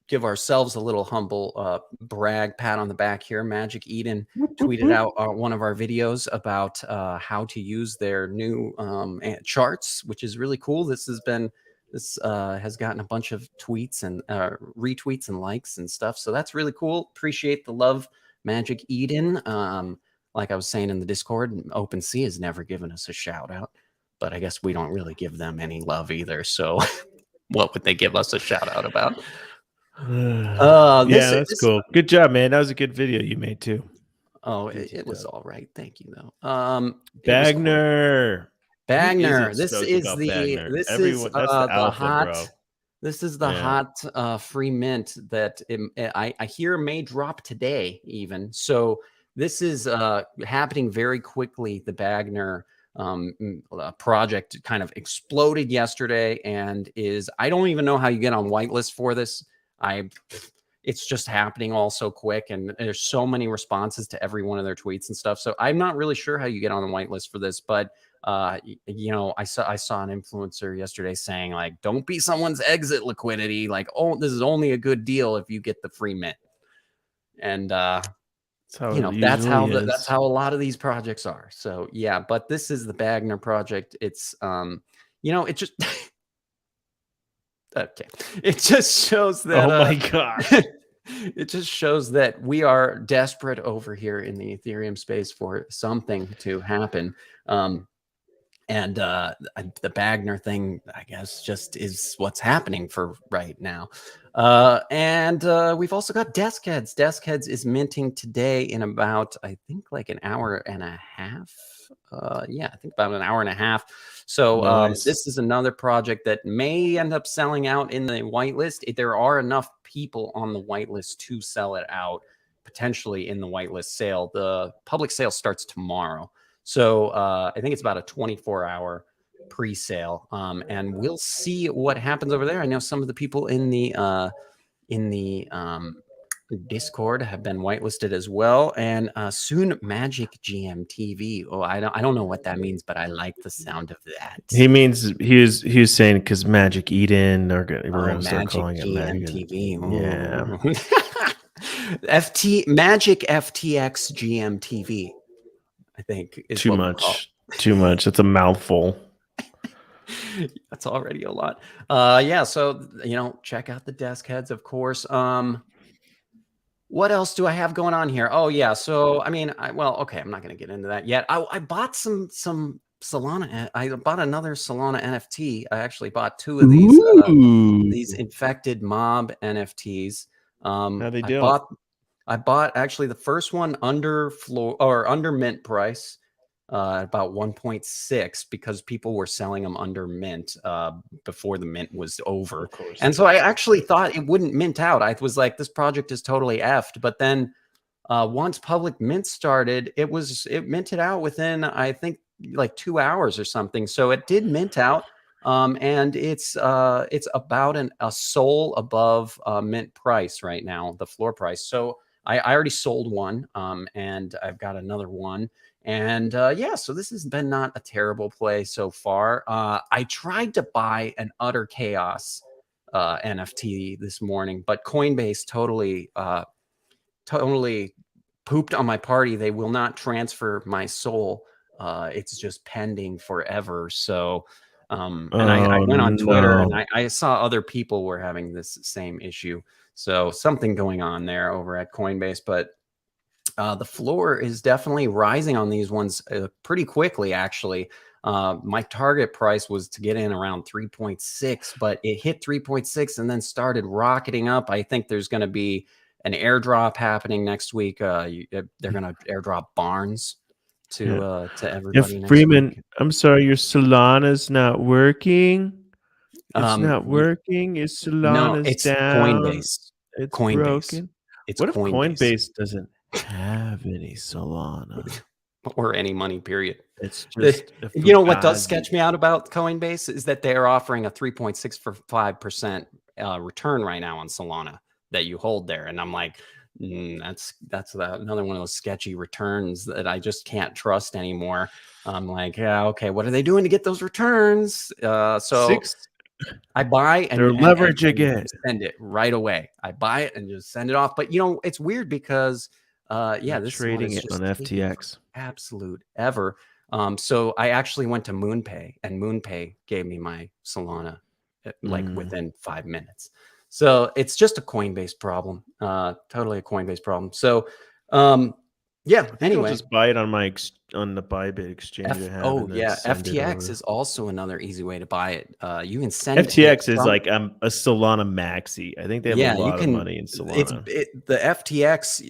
give ourselves a little humble pat on the back here. Magic Eden tweeted out one of our videos about how to use their new charts, which is really cool. This has gotten a bunch of tweets and retweets and likes and stuff. So that's really cool. Appreciate the love, Magic Eden. Like I was saying in the Discord, OpenSea has never given us a shout out. But I guess we don't really give them any love either. So what would they give us a shout out about? Yeah, that's cool. Good job, man. That was a good video you made too. Oh, it was all right. Thank you, though. Bagner. This is the hot free mint that I hear may drop today even. So this is happening very quickly. The Bagner project kind of exploded yesterday and I don't even know how you get on whitelist for this. It's just happening all so quick, and there's so many responses to every one of their tweets and stuff. So I'm not really sure how you get on the whitelist for this, but I saw an influencer yesterday saying, like, don't be someone's exit liquidity. Like, oh, this is only a good deal if you get the free mint. And that's how a lot of these projects are. So yeah, but this is the Bagner project. It's it just okay. It just shows that oh my gosh. It just shows that we are desperate over here in the Ethereum space for something to happen. And the Bagner thing, I guess, just is what's happening for right now. And we've also got Deskheads. Deskheads is minting today in about, I think, like an hour and a half. Yeah, I think about an hour and a half. So nice. This is another project that may end up selling out in the whitelist. There are enough people on the whitelist to sell it out, potentially in the whitelist sale. The public sale starts tomorrow. So I think it's about a 24-hour pre-sale, and we'll see what happens over there. I know some of the people in the Discord have been whitelisted as well, and soon Magic GMTV. Oh, I don't know what that means, but I like the sound of that. He means he was saying because Magic Eden, we're gonna start calling it GMTV. Yeah. Magic FTX GMTV. I think is too much. It's a mouthful. That's already a lot. Yeah. So check out the Deskheads, of course. What else do I have going on here? Oh yeah. So I mean, okay. I'm not going to get into that yet. I bought some Solana. I bought another Solana NFT. I actually bought two of these infected mob NFTs. How they do? I bought actually the first one under mint price, about 1.6, because people were selling them under mint before the mint was over. And so I actually thought it wouldn't mint out. I was like, this project is totally effed. But then once public mint started, it minted out within, I think, like 2 hours or something. So it did mint out. And it's about a SOL above mint price right now, the floor price. So I already sold one, and I've got another one. And yeah, so this has been not a terrible play so far. I tried to buy an Utter Chaos NFT this morning, but Coinbase totally pooped on my party. They will not transfer my SOL. It's just pending forever. So and I went on Twitter and I saw other people were having this same issue. So something going on there over at Coinbase, but the floor is definitely rising on these ones pretty quickly, actually. My target price was to get in around 3.6, but it hit 3.6 and then started rocketing up. I think there's going to be an airdrop happening next week. They're going to airdrop Barnes to everybody. If Freeman, I'm sorry, your Solana's not working. It's not working. Is Solana's down? Coinbase. It's Coinbase. broken. It's what if Coinbase. Coinbase doesn't have any Solana or any money? Period. It's just what does sketch me out about Coinbase is that they are offering a 3.65% return right now on Solana that you hold there, and I'm like, That's another one of those sketchy returns that I just can't trust anymore. I'm like, yeah, okay, what are they doing to get those returns? So I buy and they're leveraging and it. send it right away. I buy it and just send it off. But it's weird because They're this trading one is it on just taking FTX. absolute ever. So I actually went to MoonPay, and MoonPay gave me my Solana like within 5 minutes. So it's just a Coinbase problem. Totally a Coinbase problem. So yeah. Anyway, I'll just buy it on on the Bybit exchange. I have, oh and then yeah, send it FTX over. is also another easy way to buy it. You can send FTX it is from, like a Solana maxi. I think they have a lot of money in Solana. The FTX.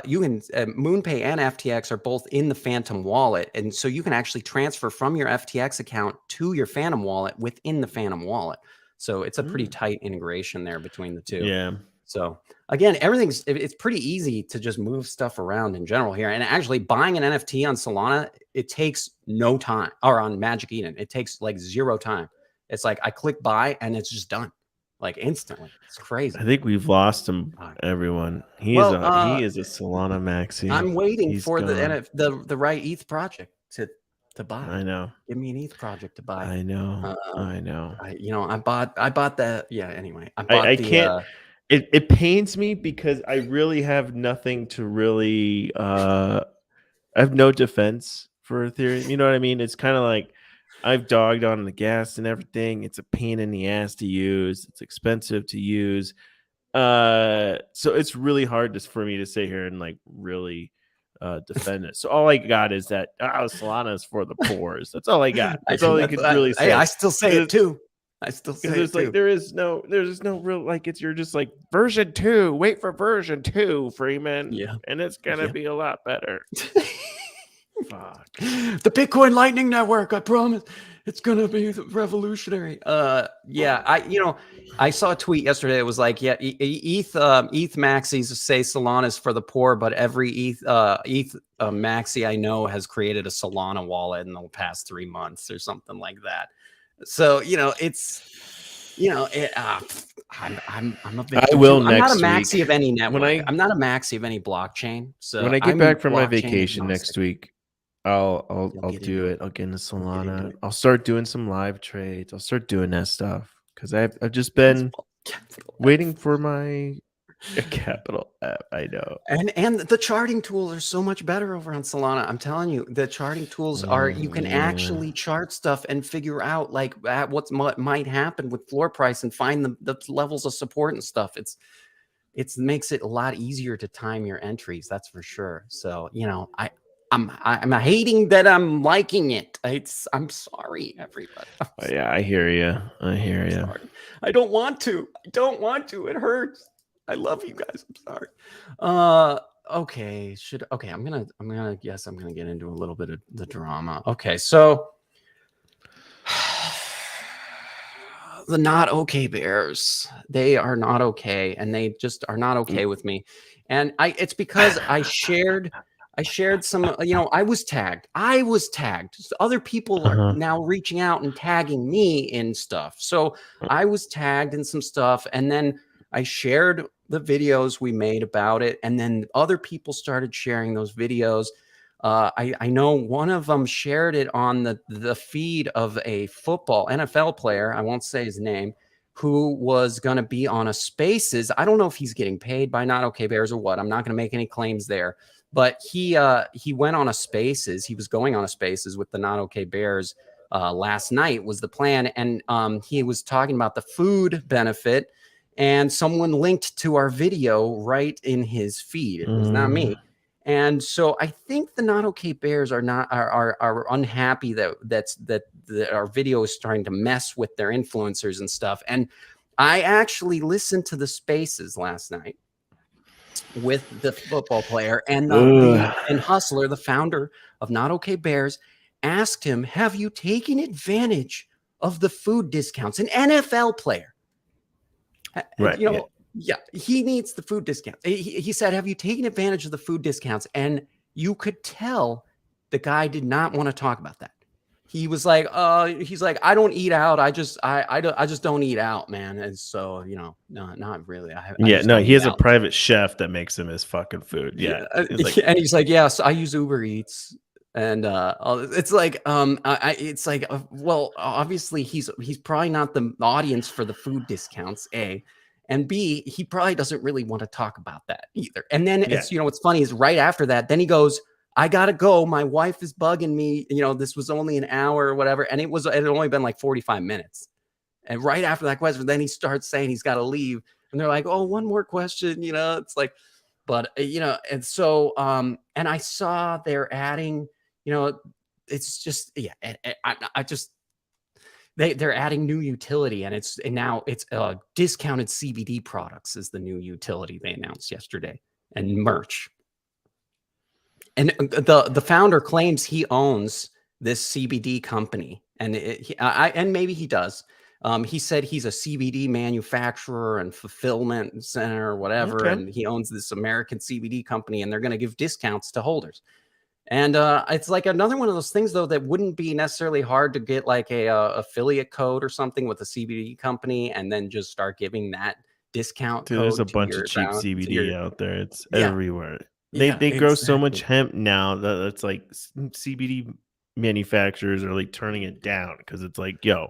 You can MoonPay and FTX are both in the Phantom wallet, and so you can actually transfer from your FTX account to your Phantom wallet within the Phantom wallet. So it's a pretty tight integration there between the two. Yeah. So again, it's pretty easy to just move stuff around in general here. And actually buying an NFT on Solana, it takes no time, or on Magic Eden, it takes like 0 time. It's like I click buy and it's just done like instantly. It's crazy. I think we've lost him, everyone. He is a Solana maxi. I'm waiting for the right ETH project to buy. I know. Give me an ETH project to buy. I know. I know. I bought that. Yeah. Anyway, I can't. It pains me because I really have nothing to really. I have no defense for Ethereum. You know what I mean? It's kind of like I've dogged on the gas and everything. It's a pain in the ass to use. It's expensive to use. So it's really hard for me to sit here and like really defend it. So all I got is that Solana is for the poor. That's all I got. That's all I could really say. I still say it too. I still say it's like there's no real like you're just like version 2. Wait for version 2, Freeman. Yeah, and it's gonna be a lot better. Fuck. The Bitcoin Lightning Network. I promise, it's gonna be revolutionary. Yeah, I saw a tweet yesterday. It was like, yeah, ETH maxis say Solana is for the poor, but every ETH maxi I know has created a Solana wallet in the past 3 months or something like that. So it's I'm a bit. I will I'm next not a maxi week. of any network. I'm not a maxi of any blockchain. So when I get back from my vacation agnostic. next week, I'll do it. I'll get into Solana. I'll start doing some live trades. I'll start doing that stuff because I've just been waiting for my capital app. I know. And the charting tools are so much better over on Solana. I'm telling you, the charting tools are, you can actually chart stuff and figure out like what might happen with floor price and find the levels of support and stuff. It makes it a lot easier to time your entries. That's for sure. So, I'm hating that I'm liking it. I'm sorry, everybody. Yeah, I hear you. I don't want to. It hurts. I love you guys. I'm sorry. Okay. I'm gonna guess I'm gonna get into a little bit of the drama. Okay, so the not okay bears, they are not okay, and they just are not okay with me. And it's because I shared some, I was tagged. Just other people are now reaching out and tagging me in stuff. So I was tagged in some stuff, and then I shared the videos we made about it, and then other people started sharing those videos. I know one of them shared it on the feed of a NFL player. I won't say his name, who was going to be on a Spaces. I don't know if he's getting paid by Not Okay Bears or what. I'm not going to make any claims there. But he went on a Spaces. He was going on a Spaces with the Not Okay Bears last night was the plan. And he was talking about the food benefit. And someone linked to our video right in his feed. It was not me. And so I think the Not Okay Bears are unhappy that our video is starting to mess with their influencers and stuff. And I actually listened to the Spaces last night with the football player, and and Hustler, the founder of Not Okay Bears, asked him, "Have you taken advantage of the food discounts?" An NFL player. Right. Yeah, he needs the food discounts. He said, "Have you taken advantage of the food discounts?" And you could tell the guy did not want to talk about that. he was like, he's like, I don't eat out. I just don't eat out, man. And so, no, not really. I just no, don't he eat has a out. private chef that makes him his fucking food. Yeah. And he's like, yes, I use Uber Eats. And it's like, it's like, well, obviously he's probably not the audience for the food discounts, A, and B, he probably doesn't really want to talk about that either. And then it's, what's funny is right after that, then he goes, I gotta go. My wife is bugging me. This was only an hour or whatever, and it had only been like 45 minutes. And right after that question, then he starts saying he's got to leave, and they're like, "Oh, one more question." It's like, but and so and I saw they're adding. It's just they're adding new utility, and now it's discounted CBD products is the new utility they announced yesterday, and merch. And the founder claims he owns this CBD company, and and maybe he does. He said he's a CBD manufacturer and fulfillment center or whatever, and he owns this American CBD company, and they're going to give discounts to holders. And it's like another one of those things, though, that wouldn't be necessarily hard to get like a affiliate code or something with a CBD company, and then just start giving that discount code. There's a bunch of cheap CBD out there. It's everywhere. They Yeah, grow so much hemp now that it's like CBD manufacturers are like turning it down because it's like, yo,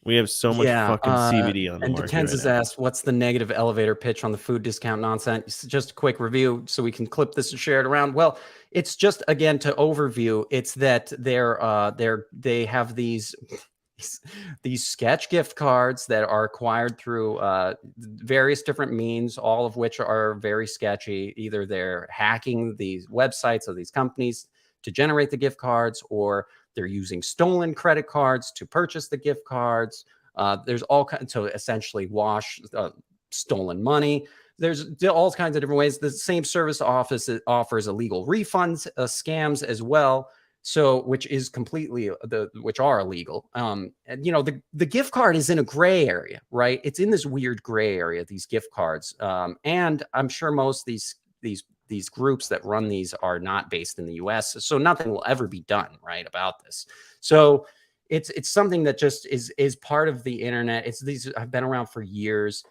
we have so much fucking CBD on the market. And Depends has asked, what's the negative elevator pitch on the food discount nonsense? Just a quick review so we can clip this and share it around. Well, it's just, again, to overview, it's that they have these sketch gift cards that are acquired through various different means, all of which are very sketchy. Either they're hacking these websites of these companies to generate the gift cards, or they're using stolen credit cards to purchase the gift cards. There's all kinds to essentially wash stolen money. There's all kinds of different ways. The same service office offers illegal refunds, scams as well. So, which is completely which are illegal. And the gift card is in a gray area, right? It's in this weird gray area, these gift cards. And I'm sure most of these groups that run these are not based in the US. So nothing will ever be done, right, about this. So it's something that just is part of the internet. These have been around for years.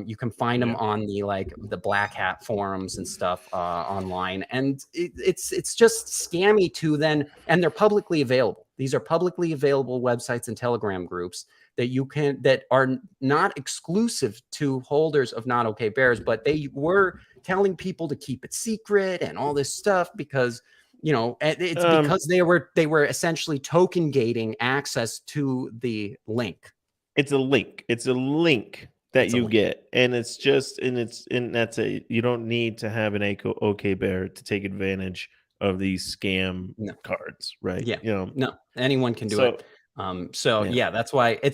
You can find them on the black hat forums and stuff online, and it's just scammy to then, and they're publicly available. These are publicly available websites and Telegram groups that are not exclusive to holders of Not Okay Bears, but they were telling people to keep it secret and all this stuff because it's because they were essentially token gating access to the link. It's a link that you get, and you don't need to have an OK Bear to take advantage of these scam cards, right? No, anyone can do it. That's why I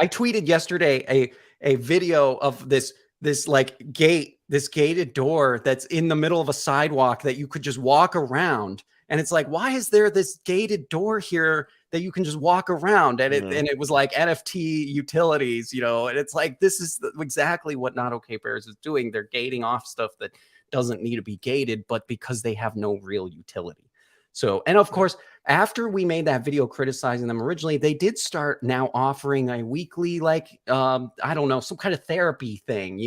tweeted yesterday a video of this gated door that's in the middle of a sidewalk that you could just walk around, and it's like, why is there this gated door here that you can just walk around? And it was like NFT utilities, and it's like, this is exactly what Not Okay Bears is doing. They're gating off stuff that doesn't need to be gated, but because they have no real utility. So, and of course, after we made that video criticizing them originally, they did start now offering a weekly, I don't know, some kind of therapy thing,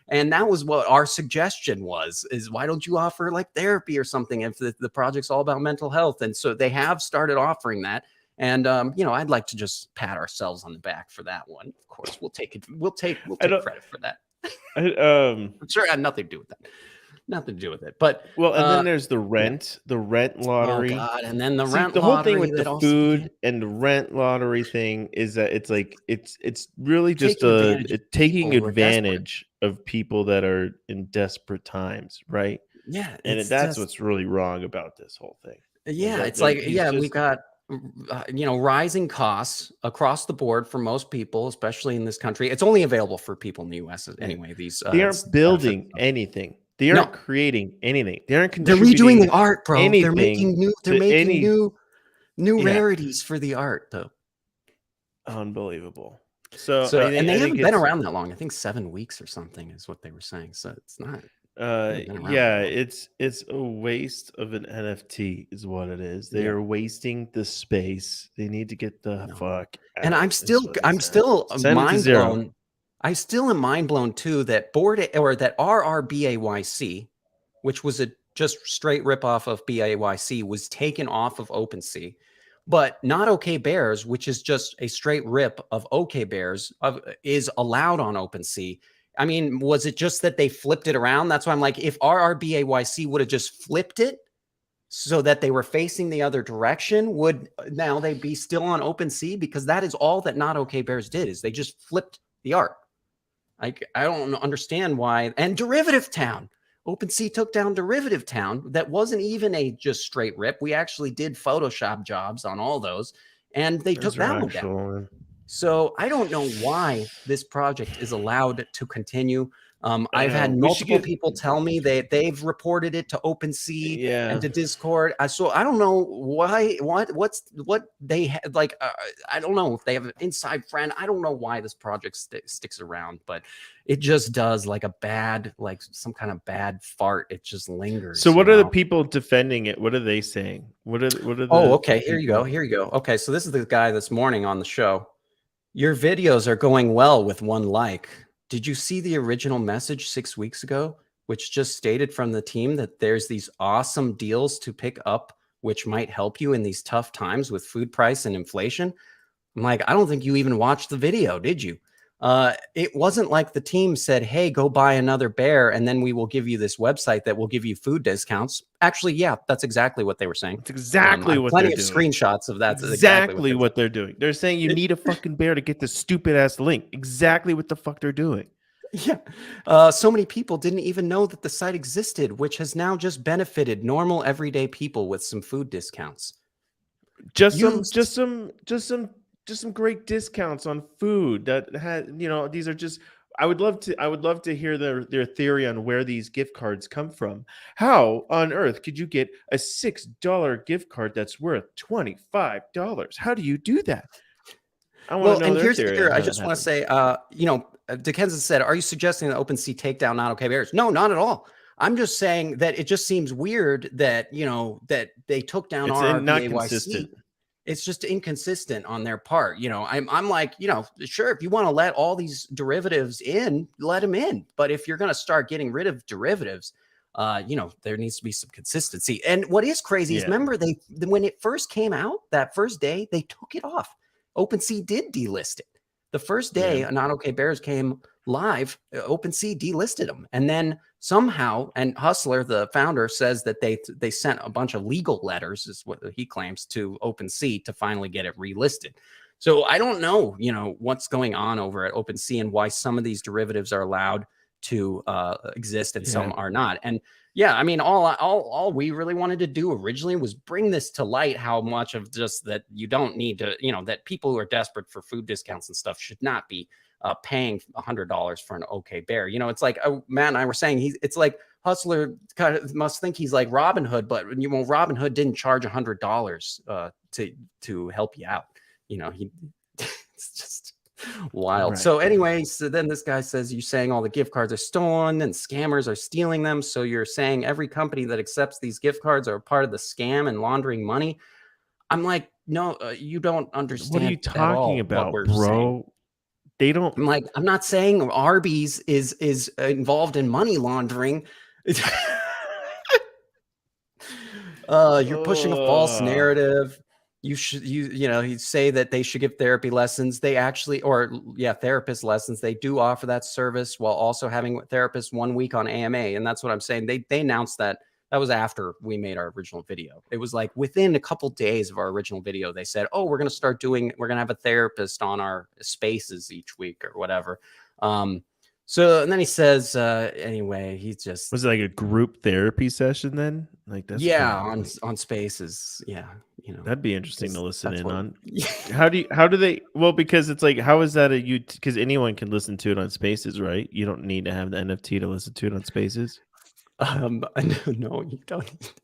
and that was what our suggestion is why don't you offer therapy or something if the project's all about mental health? And so they have started offering that. And, I'd like to just pat ourselves on the back for that one. Of course, we'll take credit for that. I'm sure it had nothing to do with that. Nothing to do with it, but and then there's the rent lottery. Oh God! And then the rent. The whole thing with the food and the rent lottery thing is that it's really just taking advantage of people that are in desperate times, right? Yeah, and that's what's really wrong about this whole thing. Yeah, we've got rising costs across the board for most people, especially in this country. It's only available for people in the US anyway. These they aren't building anything. They aren't creating anything. They aren't They're redoing the art, bro. They're making new rarities for the art, though. Unbelievable. So and they haven't been around that long. I think 7 weeks or something is what they were saying. So it's not. Yeah, it's a waste of an NFT is what it is. They are wasting the space. They need to get the fuck out. And I'm still Send it to mind zero. blown. I still am mind blown too that that RRBAYC, which was a just straight ripoff of BAYC, was taken off of OpenSea, but Not Okay Bears, which is just a straight rip of Okay Bears, is allowed on OpenSea. I mean, was it just that they flipped it around? That's why I'm like, if RRBAYC would have just flipped it so that they were facing the other direction, would now they be still on OpenSea? Because that is all that Not Okay Bears did, is they just flipped the art. Like, I don't understand why. And Derivative Town, OpenSea took down Derivative Town. That wasn't even a just straight rip. We actually did Photoshop jobs on all those, and they took that one down. So I don't know why this project is allowed to continue. I've had multiple people tell me that they've reported it to OpenSea and to Discord. So I don't know why. What they had, like. I don't know if they have an inside friend. I don't know why this project sticks around, but it just does, like a bad, like some kind of bad fart. It just lingers. So what are the people defending it? What are they saying? What are the? Oh, okay. Here you go. Here you go. Okay, so this is the guy this morning on the show. Your videos are going well with 1 like. Did you see the original message 6 weeks ago, which just stated from the team that there's these awesome deals to pick up, which might help you in these tough times with food price and inflation? I'm like, I don't think you even watched the video, did you? It wasn't like the team said, hey, go buy another bear, and then we will give you this website that will give you food discounts. Actually, yeah, that's exactly what they were saying. It's exactly what plenty they're of doing. Screenshots of that. Exactly what they're doing. They're saying you need a fucking bear to get this stupid ass link. Exactly what the fuck they're doing. Yeah. So many people didn't even know that the site existed, which has now just benefited normal everyday people with some food discounts. Just some great discounts on food that had, these are just, I would love to hear their theory on where these gift cards come from. How on earth could you get a $6 gift card that's worth $25? How do you do that? I want to know their theory. I just want to say, Dickenson said, are you suggesting that OpenSea take down Not Okay Bears? No, not at all. I'm just saying that it just seems weird that, that they took down our not consistent. It's just inconsistent on their part. I'm like, sure, if you want to let all these derivatives in, let them in. But if you're going to start getting rid of derivatives, there needs to be some consistency. And what is crazy is, remember, when it first came out, that first day, they took it off. OpenSea did delist it. The first day Not Okay Bears came live, OpenSea delisted them. And then somehow, and Hustler, the founder, says that they sent a bunch of legal letters, is what he claims, to OpenSea to finally get it relisted. So I don't know, what's going on over at OpenSea and why some of these derivatives are allowed to exist and some are not. And I mean, all we really wanted to do originally was bring this to light, how much of just that you don't need to, that people who are desperate for food discounts and stuff should not be paying $100 for an OK Bear. It's like Matt and I were saying, it's like Hustler kind of must think he's like Robin Hood, but Robin Hood didn't charge $100 to help you out. It's just wild. Right. So anyway, so then this guy says, you're saying all the gift cards are stolen and scammers are stealing them. So you're saying every company that accepts these gift cards are part of the scam and laundering money. I'm like, no, you don't understand. What are you talking about, bro? Saying. They don't. I'm like, I'm not saying Arby's is involved in money laundering. You're pushing a false narrative. You say that they should give therapy lessons. They actually, therapist lessons. They do offer that service while also having therapists 1 week on AMA. And that's what I'm saying. They announced that. That was after we made our original video. It was like within a couple days of our original video, they said, oh, we're going to have a therapist on our spaces each week or whatever. So, and then he says, anyway, he just... Was it like a group therapy session then? Like that's on spaces. Yeah. That'd be interesting to listen in on. How do they, well, because it's like, how is that because anyone can listen to it on spaces, right? You don't need to have the NFT to listen to it on spaces. No, you don't.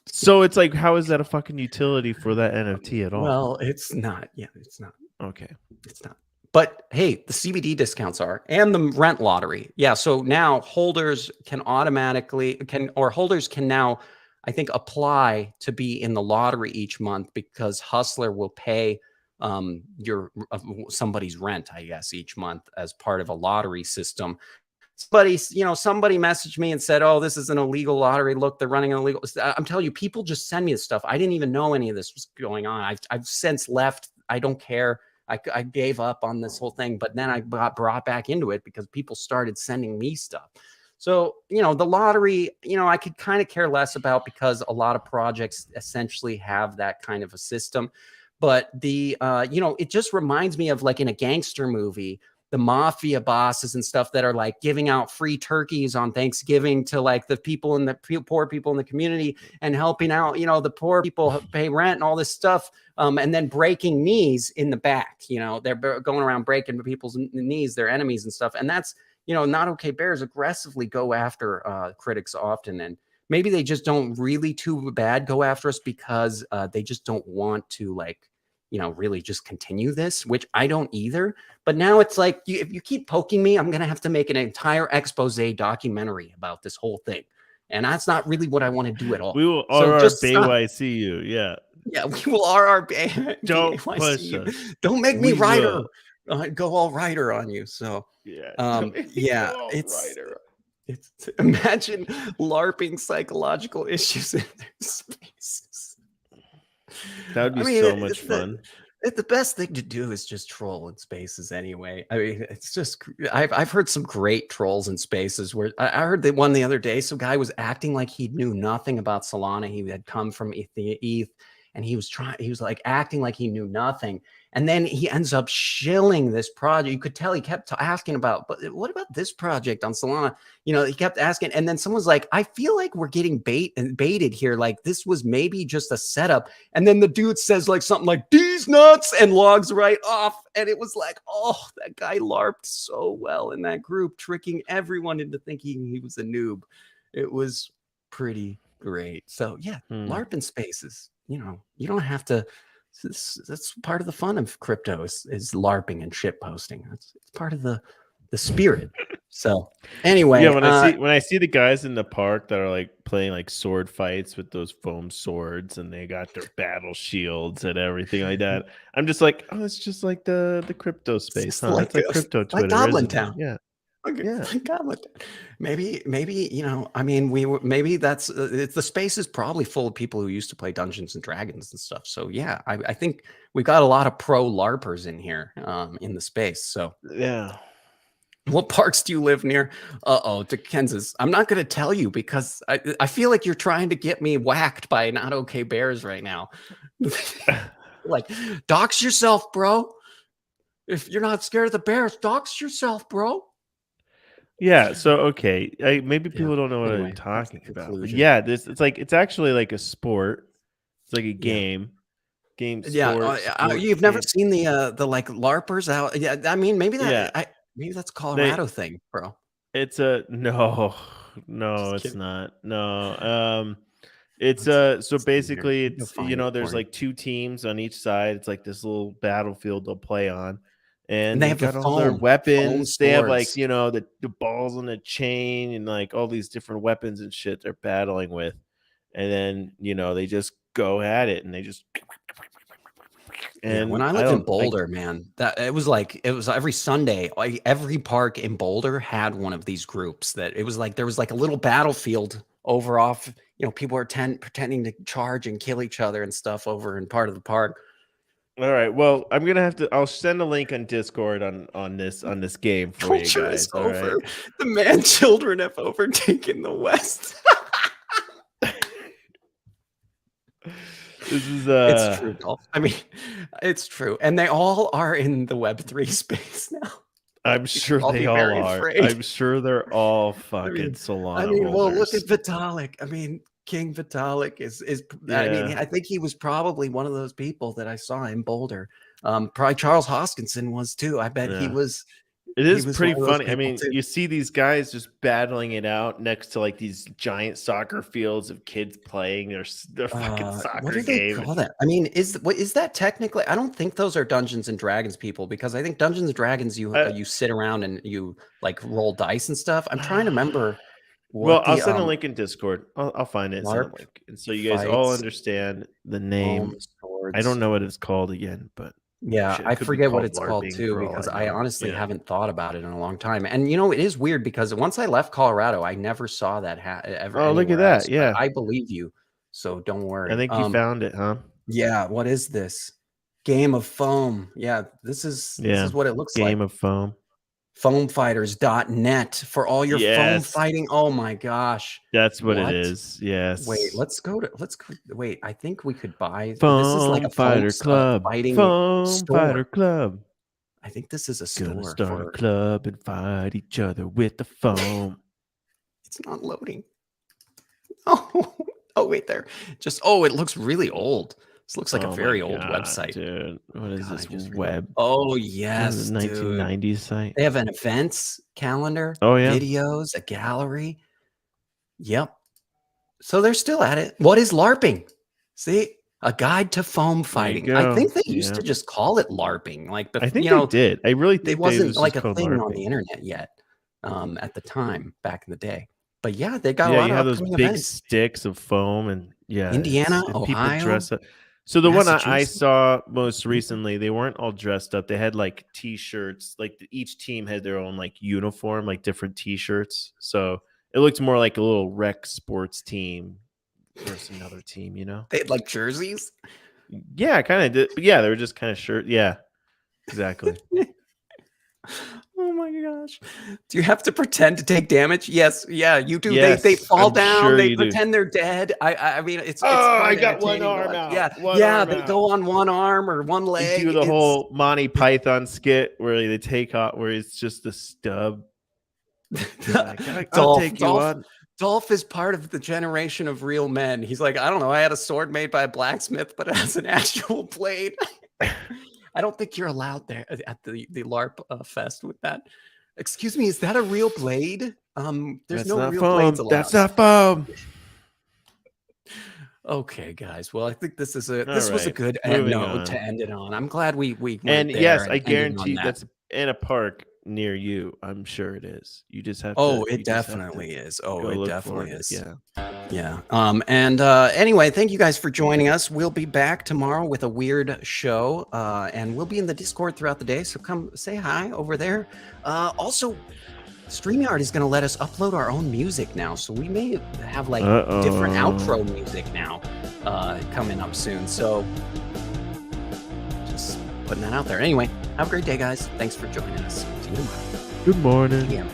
So it's like, how is that a fucking utility for that NFT at all? Well, it's not. Yeah, it's not. Okay. It's not. But hey, the CBD discounts are, and the rent lottery. Yeah. So now holders can now, I think, apply to be in the lottery each month because Hustler will pay somebody's rent, I guess, each month as part of a lottery system. Somebody messaged me and said, "Oh, this is an illegal lottery. Look, they're running an illegal." I'm telling you, people just send me this stuff. I didn't even know any of this was going on. I've since left. I don't care. I gave up on this whole thing, but then I got brought back into it because people started sending me stuff. So, the lottery, I could kind of care less about because a lot of projects essentially have that kind of a system. But it just reminds me of like in a gangster movie, the mafia bosses and stuff that are like giving out free turkeys on Thanksgiving to like the people in the poor people in the community and helping out, the poor people pay rent and all this stuff. And then breaking knees in the back, they're going around breaking people's knees, their enemies and stuff. And that's, Not Okay Bears aggressively go after critics often. And maybe they just don't really too bad go after us because they just don't want to really just continue this, which I don't either. But now it's like, if you keep poking me, I'm going to have to make an entire expose documentary about this whole thing. And that's not really what I want to do at all. We will RRBYC you. Yeah. Yeah, we will RRB. Don't push us. Don't make me writer. Go all writer on you. So it's imagine LARPing psychological issues in their spaces. That would be so much fun. The best thing to do is just troll in spaces anyway. I mean, it's just, I've heard some great trolls in spaces where I heard that one the other day, some guy was acting like he knew nothing about Solana. He had come from ETH and he was like acting like he knew nothing. And then he ends up shilling this project. You could tell he kept asking about, but what about this project on Solana? He kept asking. And then someone's like, I feel like we're getting baited here. Like this was maybe just a setup. And then the dude says like something like these nuts and logs right off. And it was like, oh, that guy LARPed so well in that group, tricking everyone into thinking he was a noob. It was pretty great. So yeah, LARP in spaces, you don't have to. That's part of the fun of crypto is LARPing and shit posting. It's part of the spirit. So anyway, when I see the guys in the park that are like playing like sword fights with those foam swords and they got their battle shields and everything like that, I'm just like, oh, it's just like the crypto space, huh? It's like crypto Twitter, like Goblin Town. Yeah. Okay. Yeah. Maybe that's the space is probably full of people who used to play Dungeons and Dragons and stuff. So yeah, I think we've got a lot of pro LARPers in here in the space. So yeah. What parks do you live near? To Kansas. I'm not going to tell you because I feel like you're trying to get me whacked by Not Okay Bears right now. Like, dox yourself, bro. If you're not scared of the bears, dox yourself, bro. Yeah, so okay, maybe people don't know what I'm talking about. But yeah, it's actually like a sport. It's like a game. You've never seen the like LARPers out. Yeah, I mean maybe that's a Colorado thing, bro. It's no, it's not. No, it's so basically it's there's like two teams on each side. It's like this little battlefield they'll play on. And they have got all their weapons. They have like, the balls on the chain and like all these different weapons and shit they're battling with. And then, they just go at it and they just. And when I lived in Boulder, man, it was every Sunday, like every park in Boulder had one of these groups that it was like there was like a little battlefield over off, people are pretending to charge and kill each other and stuff over in part of the park. All right. Well, I'm gonna have to. I'll send a link on Discord on this game for you guys. Is over. Right? The man children have overtaken the West. This is It's true, Dolph. I mean, it's true, and they all are in the Web3 space now. I'm sure they all are. I'm sure they're all fucking Solana. Well, look at Vitalik. I mean. King Vitalik is I mean, I think he was probably one of those people that I saw in Boulder. Probably Charles Hoskinson was too. I bet he was It He is was pretty one of those funny. I people, mean, too. you see these guys just battling it out next to like these giant soccer fields of kids playing their fucking What soccer do they game. call that? I mean, is that technically? I don't think those are Dungeons and Dragons people, because I think Dungeons and Dragons you sit around and you like roll dice and stuff. I'm trying to remember Well, what I'll the send a link in Discord. I'll find it and send a LARP link, and so you guys all fights, understand the name. foam I don't swords. know what it's called again, but Yeah, shit, I it could be forget what called it's called LARPing too, for all because I I know. honestly Yeah. haven't thought about it in a long time. And you know, it is weird because once I left Colorado, I never saw that ever Oh, look at anywhere else. that! But Yeah, I believe you, so don't I worry. think you found it, huh? Yeah, what is this? Game of Foam. Yeah, this Yeah, is what it looks like. Game of Foam. Foamfighters.net for all your foam Yes, fighting. Oh my gosh. that's what it What? is. Wait, Yes. let's go. Wait, I think we could buy. This is like Foam a foam Fighter Club. fighting Foam Fighter store. Club. I think this is a Gonna store start a for. club and fight each other with the foam. It's not loading. Oh, wait there. It looks really old. This looks like a Oh my very old God, website. dude. What is God, I this just web? Oh This yes, is a dude. 1990s site. They have an events calendar, Oh yeah. videos, a gallery. Yep. So they're still at it. What is LARPing? See, a guide to foam fighting. I go. think they used Yeah. to just call it LARPing. Like, I think you they know, did. I really think it wasn't was like just a called thing on LARPing. the internet yet. At the time, back in the day. But yeah, they got a Yeah, lot you of have those upcoming big events. sticks of foam, and yeah, Indiana, and people Ohio, dress up. So the one I Massachusetts. saw most recently, they weren't all dressed up. They had like T-shirts. Like each team had their own like uniform, like different T-shirts. So it looked more like a little rec sports team versus another team. You know? They had like jerseys. Yeah, kind of did. But yeah, they were just kind of shirt. Yeah, exactly. Oh my gosh. Do you have to pretend to take damage? Yes. Yeah, you do. Yes, they fall I'm down. sure They you do. pretend they're dead. I mean, it's I quite got one entertaining to arm watch. out. Yeah. One Yeah, arm they out. go on one arm or one leg. They do the It's- whole Monty Python skit where they take off, where it's just a stub. Like, I'll take you on. Dolph is part of the generation of real men. He's like, I don't know. I had a sword made by a blacksmith, but it has an actual blade. I don't think you're allowed there at the LARP fest with that. Excuse me, is that a real blade? There's That's no not real foam. blades allowed. That's not foam. Okay, guys. Well, I think this was a right, good moving note on. to end it on. I'm glad we went And there yes, and I ended on guarantee that. that's in a park near you. I'm sure it is. You just have to. Oh, you it just have to definitely is. go Oh, it look for definitely it. is. Yeah. Yeah. Anyway, thank you guys for joining us. We'll be back tomorrow with a weird show. And we'll be in the Discord throughout the day. So come say hi over there. Also, StreamYard is going to let us upload our own music now. So we may have like different outro music now coming up soon. So just putting that out there. Anyway, have a great day, guys. Thanks for joining us. See you tomorrow. Good morning. Yeah.